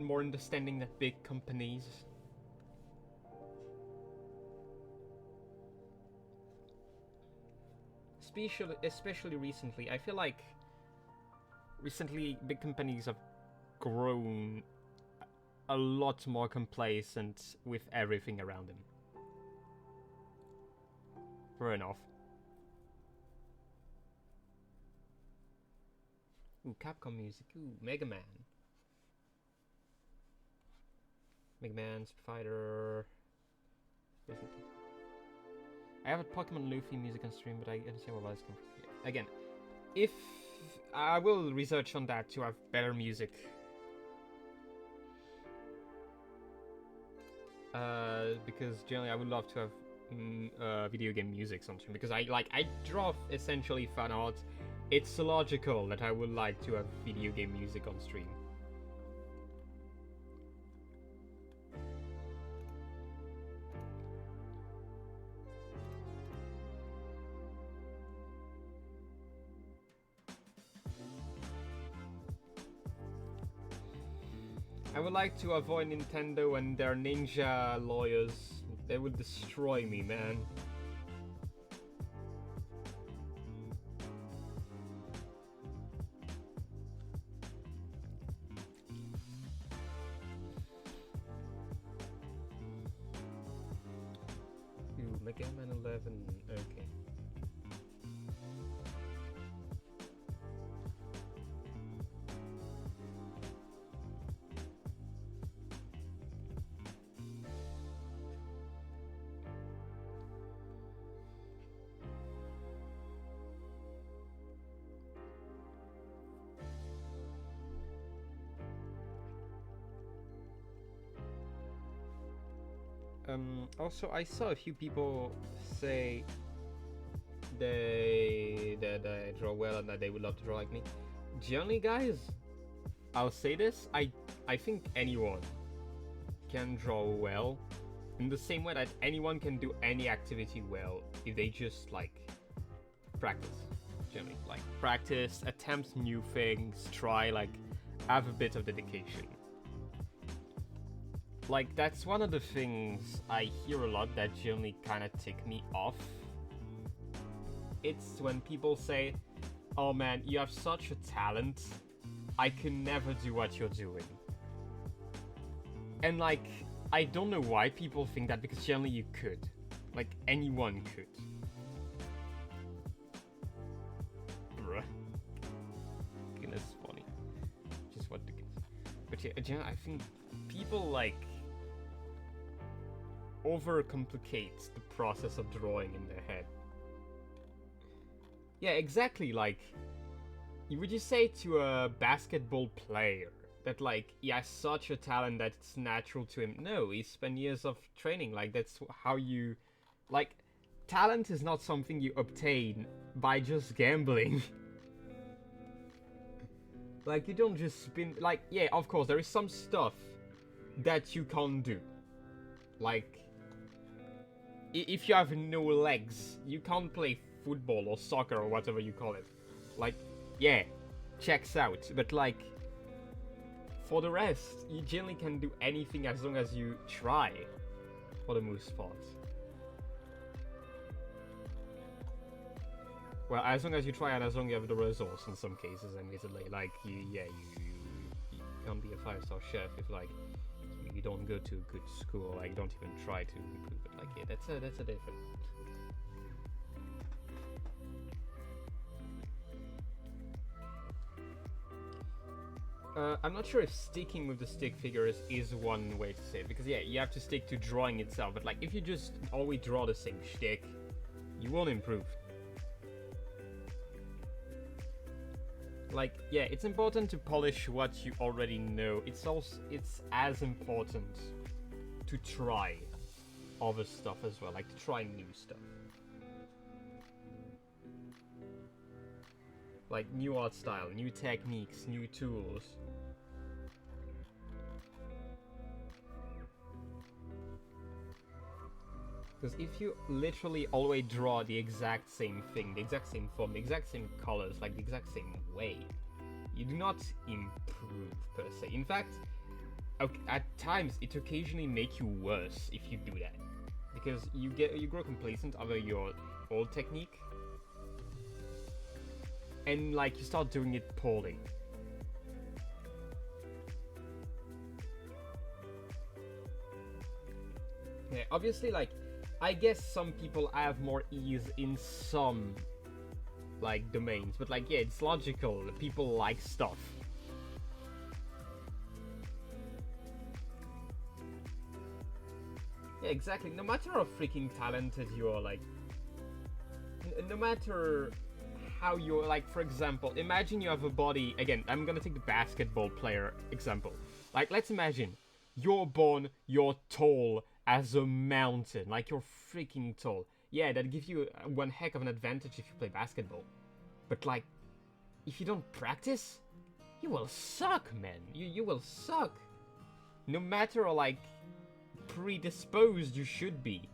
more understanding than big companies. Especially recently, I feel like recently big companies have grown a lot more complacent with everything around them. Fair enough. Ooh, Capcom music. Ooh, Mega Man. Mega Man, Street Fighter. I have a Pokemon Luffy music on stream, but I understand what else can. Again, if I will research on that to have better music. Because generally I would love to have video game music on stream, because I draw essentially fan art. It's logical that I would like to have video game music on stream. I would like to avoid Nintendo and their ninja lawyers. They would destroy me, man. Ooh, Mega Man 11, okay. Also, I saw a few people say that I draw well and that they would love to draw like me. Generally, guys, I'll say this: I think anyone can draw well, in the same way that anyone can do any activity well if they just like practice. Generally, like practice, attempt new things, try, like have a bit of dedication. Like, that's one of the things I hear a lot that generally kind of tick me off. It's when people say, oh man, you have such a talent, I can never do what you're doing. And like, I don't know why people think that, because generally you could. Like, anyone could. Bruh. Goodness, funny. Just what the guess. But yeah, generally, I think people like overcomplicate the process of drawing in their head. Yeah, exactly. Like, would you say to a basketball player that like he has such a talent that it's natural to him? No, he spent years of training. Like, that's how you, like, talent is not something you obtain by just gambling. Like, you don't just spin. Like, yeah, of course there is some stuff that you can't do. Like, if you have no legs, you can't play football or soccer or whatever you call it. Like, yeah, checks out. But like, for the rest, you generally can do anything as long as you try, for the most part. Well, as long as you try and as long as you have the resource in some cases, admittedly. Like, you can't be a 5-star chef if like you don't go to a good school, like don't even try to improve it. Like, yeah, that's a different. I'm not sure if sticking with the stick figures is one way to say it, because yeah, you have to stick to drawing itself, but like if you just always draw the same shtick, you won't improve. Like, yeah, it's important to polish what you already know. It's as important to try other stuff as well, like to try new stuff. Like new art style, new techniques, new tools. Because if you literally always draw the exact same thing, the exact same form, the exact same colors, like the exact same way, you do not improve per se. In fact, at times it occasionally makes you worse if you do that, because you grow complacent over your old technique, and like you start doing it poorly. Yeah, obviously, like, I guess some people have more ease in some, like, domains, but like, yeah, it's logical. People like stuff. Yeah, exactly. No matter how freaking talented you are, like, no matter how you're, like, for example, imagine you have a body. Again, I'm gonna take the basketball player example. Like, let's imagine you're born, you're tall as a mountain, like you're freaking tall. Yeah, that gives you one heck of an advantage if you play basketball. But like, if you don't practice, you will suck, man. You will suck. No matter how, like, predisposed you should be.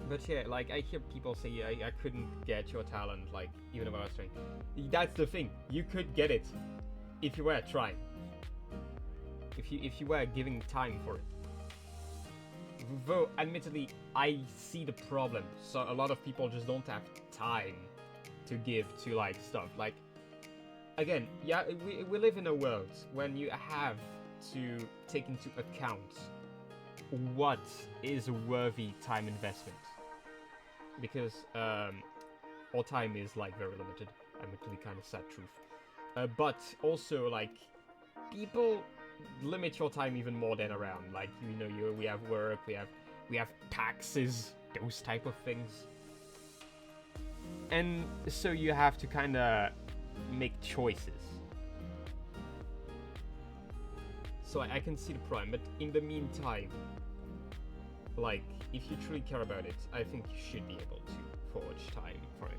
But yeah, like, I hear people say, I couldn't get your talent, like, even if I was trying. That's the thing. You could get it if you were trying. If you were giving time for it. Though, admittedly, I see the problem. So a lot of people just don't have time to give to, like, stuff. Like, again, yeah, we live in a world when you have to take into account what is a worthy time investment. Because our time is, like, very limited. Admittedly, kind of sad truth. But also, like, people limit your time even more than around. Like, you know, we have work, we have taxes, those type of things. And so you have to kind of make choices. So I can see the problem, but in the meantime, like, if you truly care about it, I think you should be able to forge time for it.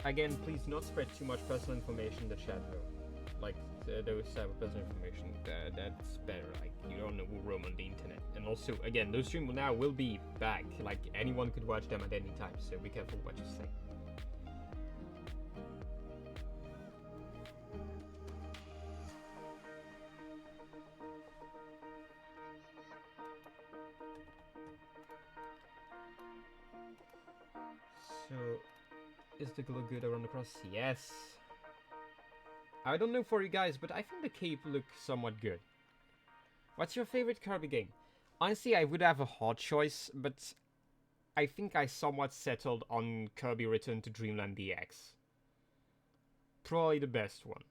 Again, please not spread too much personal information in the chat, though. Like, those type of personal information, that's better. Like, you don't know who roam on the internet. And also, again, those streams now will be back. Like, anyone could watch them at any time, so be careful what you say. So, is the glow good around the cross? Yes. I don't know for you guys, but I think the cape looks somewhat good. What's your favorite Kirby game? Honestly, I would have a hard choice, but I think I somewhat settled on Kirby Return to Dreamland DX. Probably the best one.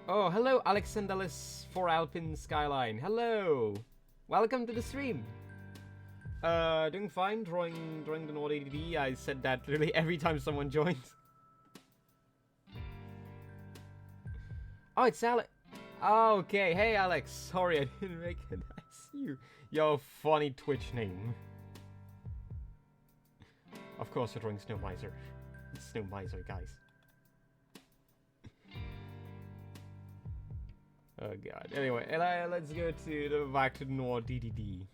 Oh, hello, Alexanderless for Alpine Skyline. Hello! Welcome to the stream! Doing fine, drawing the Noir Dedede. I said that literally every time someone joins. Oh, it's Alex. Oh, okay, hey Alex. Sorry, I didn't recognize you. Your funny Twitch name. Of course, you're drawing Snow Miser. It's Snow Miser, guys. Oh god. Anyway, let's go back to Noir Dedede.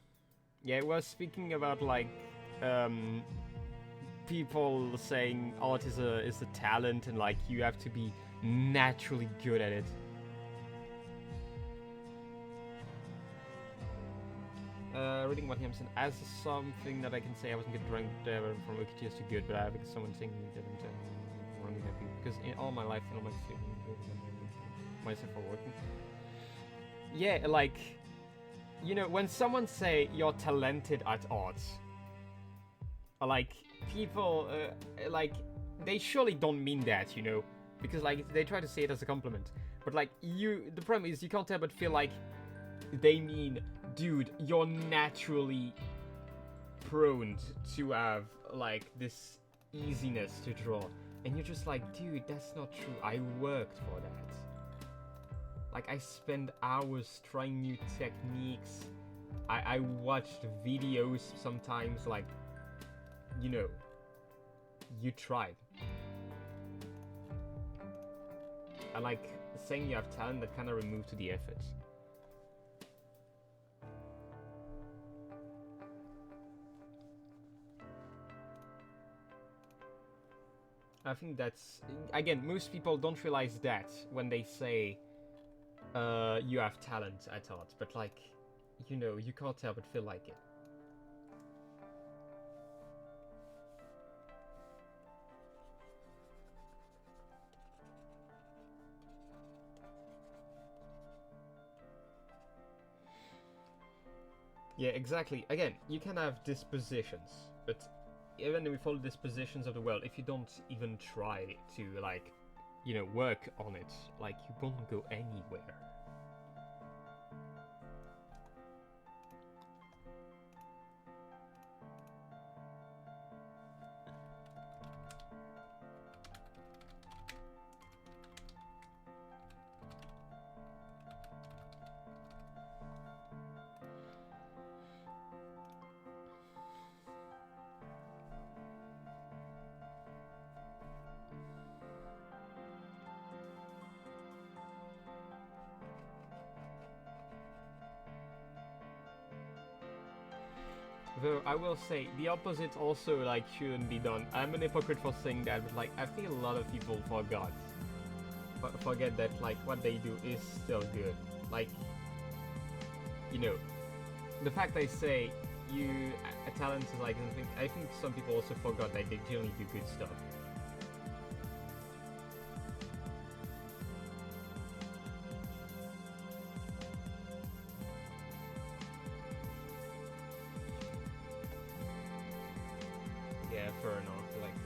Yeah, we're speaking about, like, people saying art is a talent and, like, you have to be naturally good at it. reading what he said as something that I can say I wasn't good drawing from Wikipedia to good, but I think someone saying me didn't wrong happy because in all my life and all my myself are working. Yeah, like, you know, when someone say you're talented at art, like, people, like, they surely don't mean that, you know, because, like, they try to say it as a compliment, but, like, the problem is you can't help but feel like they mean, dude, you're naturally prone to have, like, this easiness to draw, and you're just like, dude, that's not true, I worked for that. Like, I spend hours trying new techniques. I watched videos sometimes, like, you know, you tried. I like saying you have talent that kind of removes to the effort. I think that's, again, most people don't realize that when they say you have talent at art, but, like, you know, you can't help but feel like it. Yeah, exactly. Again, you can have dispositions, but even with all the dispositions of the world, if you don't even try to, like, you know, work on it, like, you won't go anywhere. Though I will say, the opposite also, like, shouldn't be done. I'm an hypocrite for saying that, but, like, I think a lot of people forget that, like, what they do is still good. Like, you know, the fact I say a talent is like something, I think some people also forgot that they generally do good stuff. Yeah, fair enough. Like,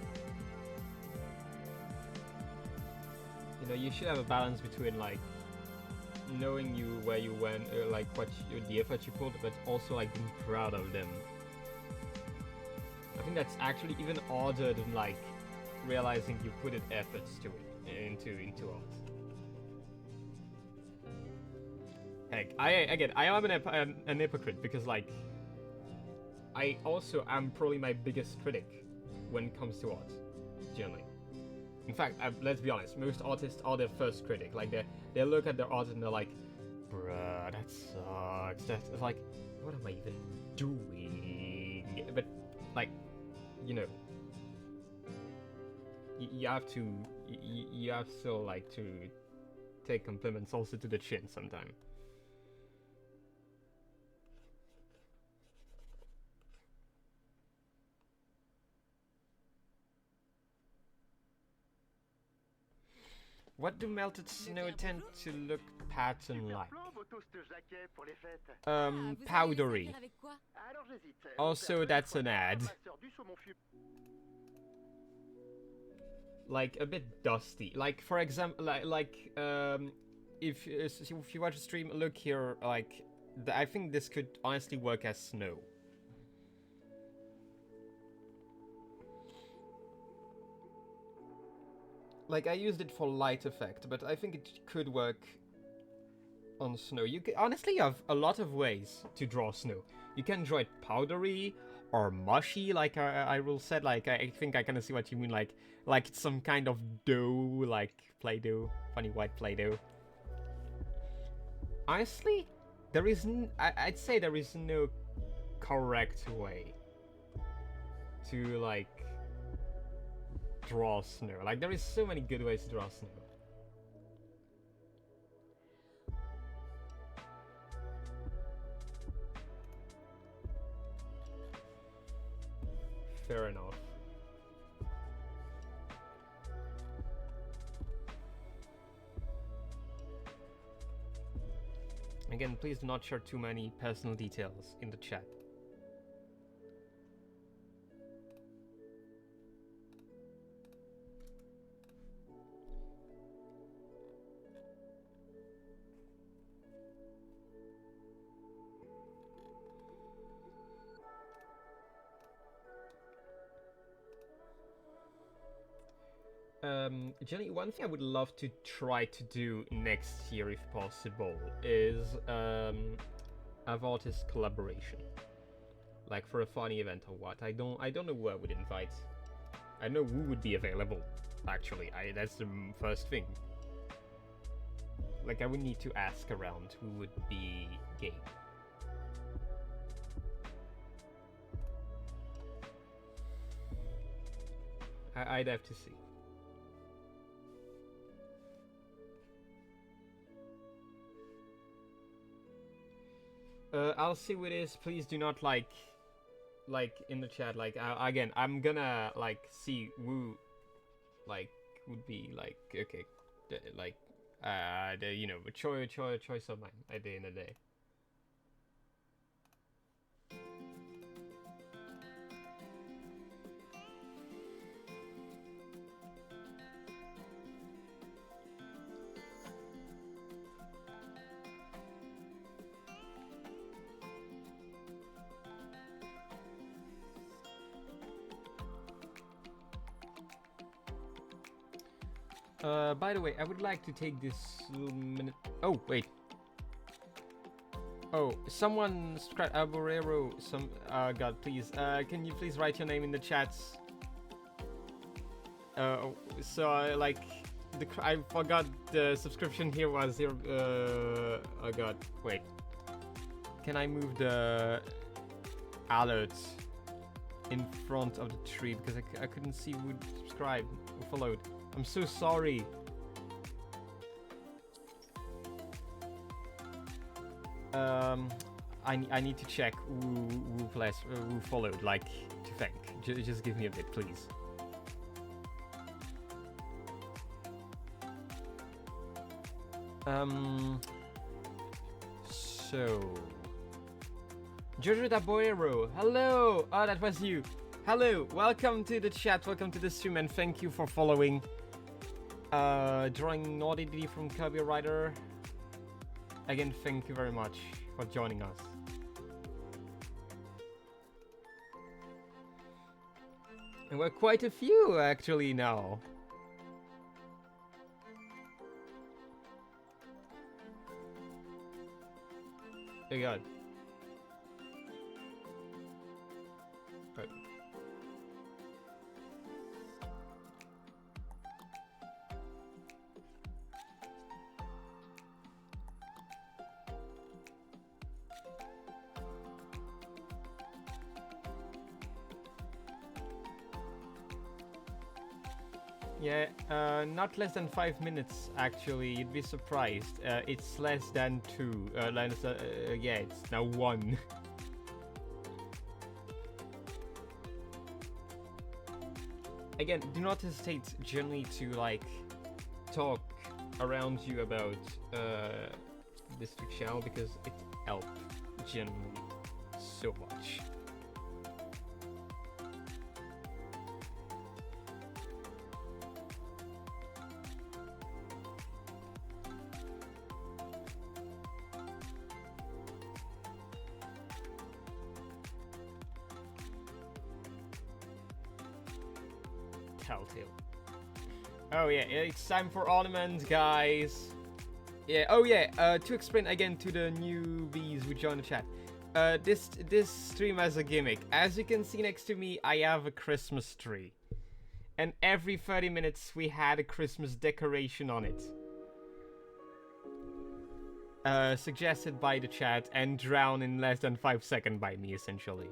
you know, you should have a balance between, like, knowing where you went, like the effort you put, but also, like, being proud of them. I think that's actually even harder than, like, realizing you put in efforts to it into art. Heck, I am an hypocrite because, like, I also am probably my biggest critic when it comes to art, generally. In fact, let's be honest, most artists are their first critic. Like, they look at their art and they're like, bruh, that sucks. That's like, what am I even doing? But, like, you know, you have to, you have to, like, to take compliments also to the chin sometime. What do melted snow tend to look pattern-like? Powdery. Also, that's an ad. Like, a bit dusty. Like, for example, if you watch a stream, look here, like, I think this could honestly work as snow. Like, I used it for light effect, but I think it could work on snow. You can, honestly, you have a lot of ways to draw snow. You can draw it powdery or mushy, like I will said. Like, I think I kind of see what you mean. Like it's some kind of dough, like Play-Doh, funny white Play-Doh. Honestly, there is I'd say there is no correct way to, like, draw snow. Like, there is so many good ways to draw snow. fair enough. Again, please do not share too many personal details in the chat. Jenny, one thing I would love to try to do next year, if possible, is have artist collaboration, like for a funny event or what. I don't know who I would invite. I know who would be available. Actually, that's the first thing. Like I would need to ask around who would be game. I'd have to see. I'll see what it is. Please do not like in the chat. Like again, I'm gonna like see who like would be like okay, like the you know a choice of mine at the end of the day. By the way, I would like to take this minute. Oh, wait. Oh, someone subscribe. Arborero. God, please. Can you please write your name in the chats? Like, I forgot the subscription here was here. Oh God, wait. Can I move the alerts in front of the tree because I couldn't see who subscribed, who followed. I'm so sorry. I need to check who followed, like, to thank. Just give me a bit, please. So... Jojo Daboero, hello! Oh, that was you. Hello, welcome to the chat, welcome to the stream, and thank you for following. Drawing Noir Dedede from Kirby Rider. Again, thank you very much for joining us. And we're quite a few actually now. Oh God. Right. Yeah, not less than 5 minutes actually, you'd be surprised. It's less than 2, yeah, it's now 1. Again, do not hesitate generally to like talk around you about this channel because it helps generally so much. Telltale. Oh yeah, it's time for ornaments, guys. Yeah. Oh yeah. To explain again to the newbies who join the chat, this stream has a gimmick. As you can see next to me, I have a Christmas tree, and every 30 minutes we had a Christmas decoration on it. Suggested by the chat and drawn in less than 5 seconds by me, essentially.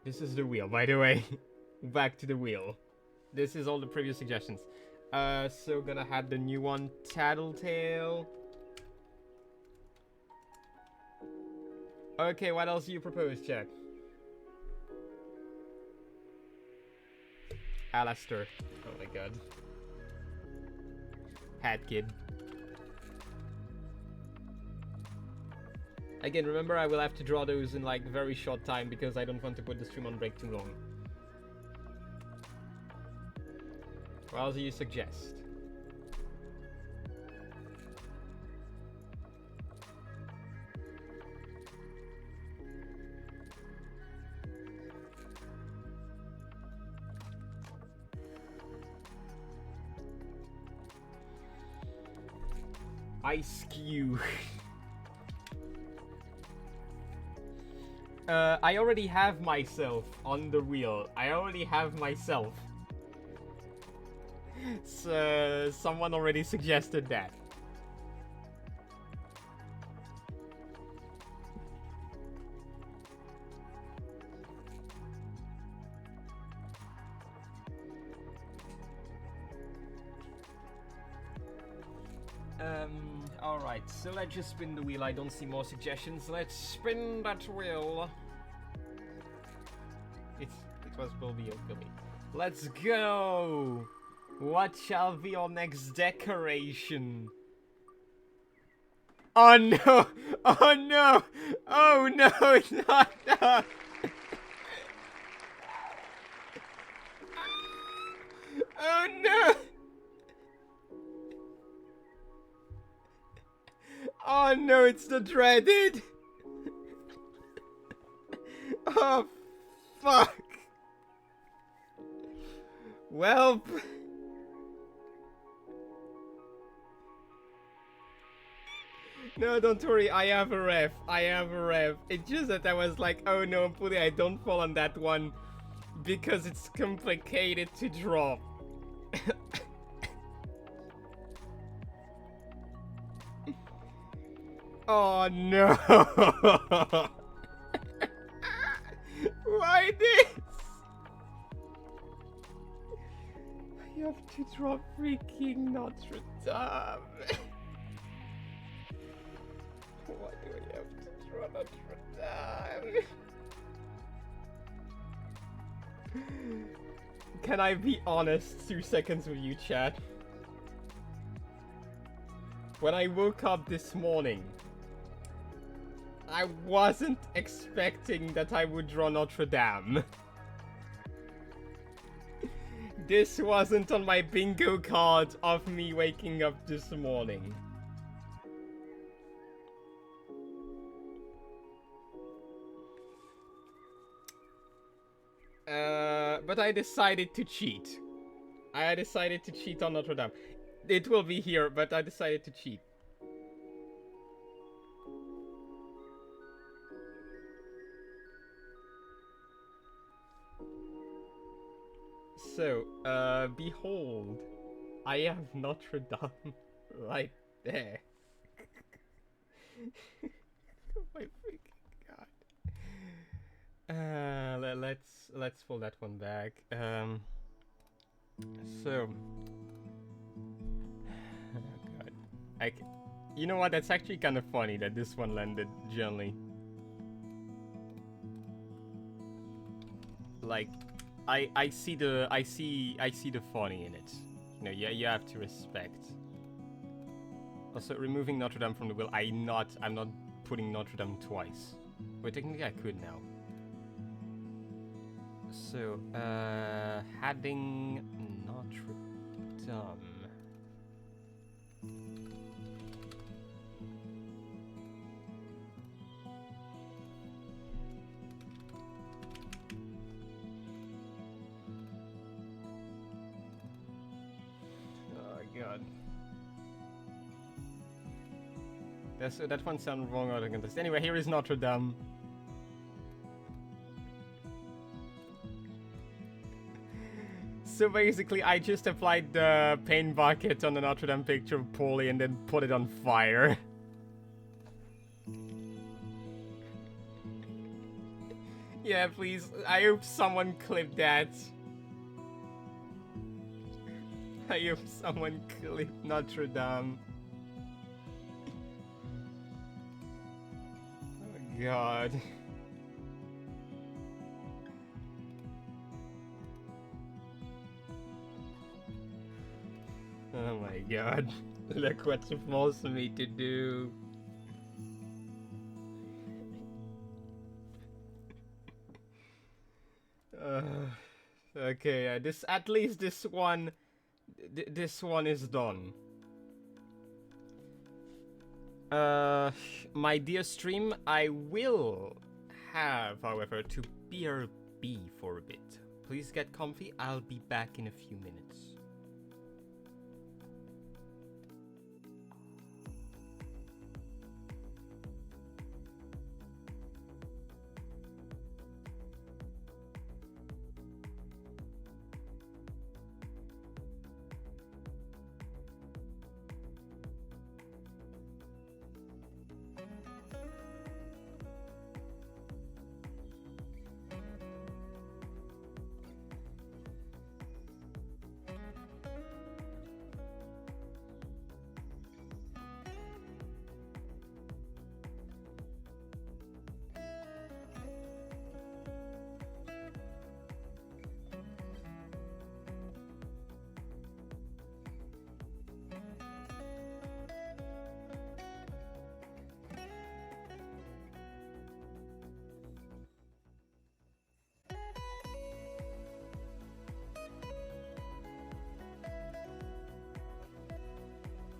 This is the wheel, by the way. Back to the wheel. This is all the previous suggestions. So gonna have the new one, Tattletale. Okay, what else do you propose, chat? Alastair. Oh my god. Hat kid. Again, remember I will have to draw those in like very short time because I don't want to put the stream on break too long. What else do you suggest? I skew. I already have myself on the wheel. I already have myself. So, someone already suggested that. Alright, so let's just spin the wheel. I don't see more suggestions. Let's spin that wheel. It was will be okay. Let's go! What shall be our next decoration? Oh no! Oh no! Oh no! Not that! Oh no! Oh no, it's the dreaded! Oh, fuck! Welp! No, don't worry, I have a ref. I have a ref. It's just that I was like, oh no, hopefully I don't fall on that one because it's complicated to draw. Oh no! Why this? I have to draw freaking Notre Dame. Why do I have to draw Notre Dame? Can I be honest 2 seconds with you, chat? When I woke up this morning, I wasn't expecting that I would draw Notre Dame. This wasn't on my bingo card of me waking up this morning. But I decided to cheat. I decided to cheat on Notre Dame. It will be here, but I decided to cheat. So, behold, I have Notre Dame right there. Oh my freaking god. Let's pull that one back. So, oh god, you know what? That's actually kind of funny that this one landed gently. Like, I see the funny in it. You know, yeah, you have to respect. Also, removing Notre Dame from the wheel. I'm not putting Notre Dame twice. But technically I could now. So, adding Notre Dame. God. That one sounded wrong out of context. Anyway, here is Notre Dame. So basically, I just applied the paint bucket on the Notre Dame picture poorly and then put it on fire. Yeah, please. I hope someone clipped that. I hope someone clipped Notre Dame. Oh god. Oh my god. Look what you forced me to do. Okay, this at least this one is done. My dear stream, I will have, however, to BRB for a bit. Please get comfy. I'll be back in a few minutes.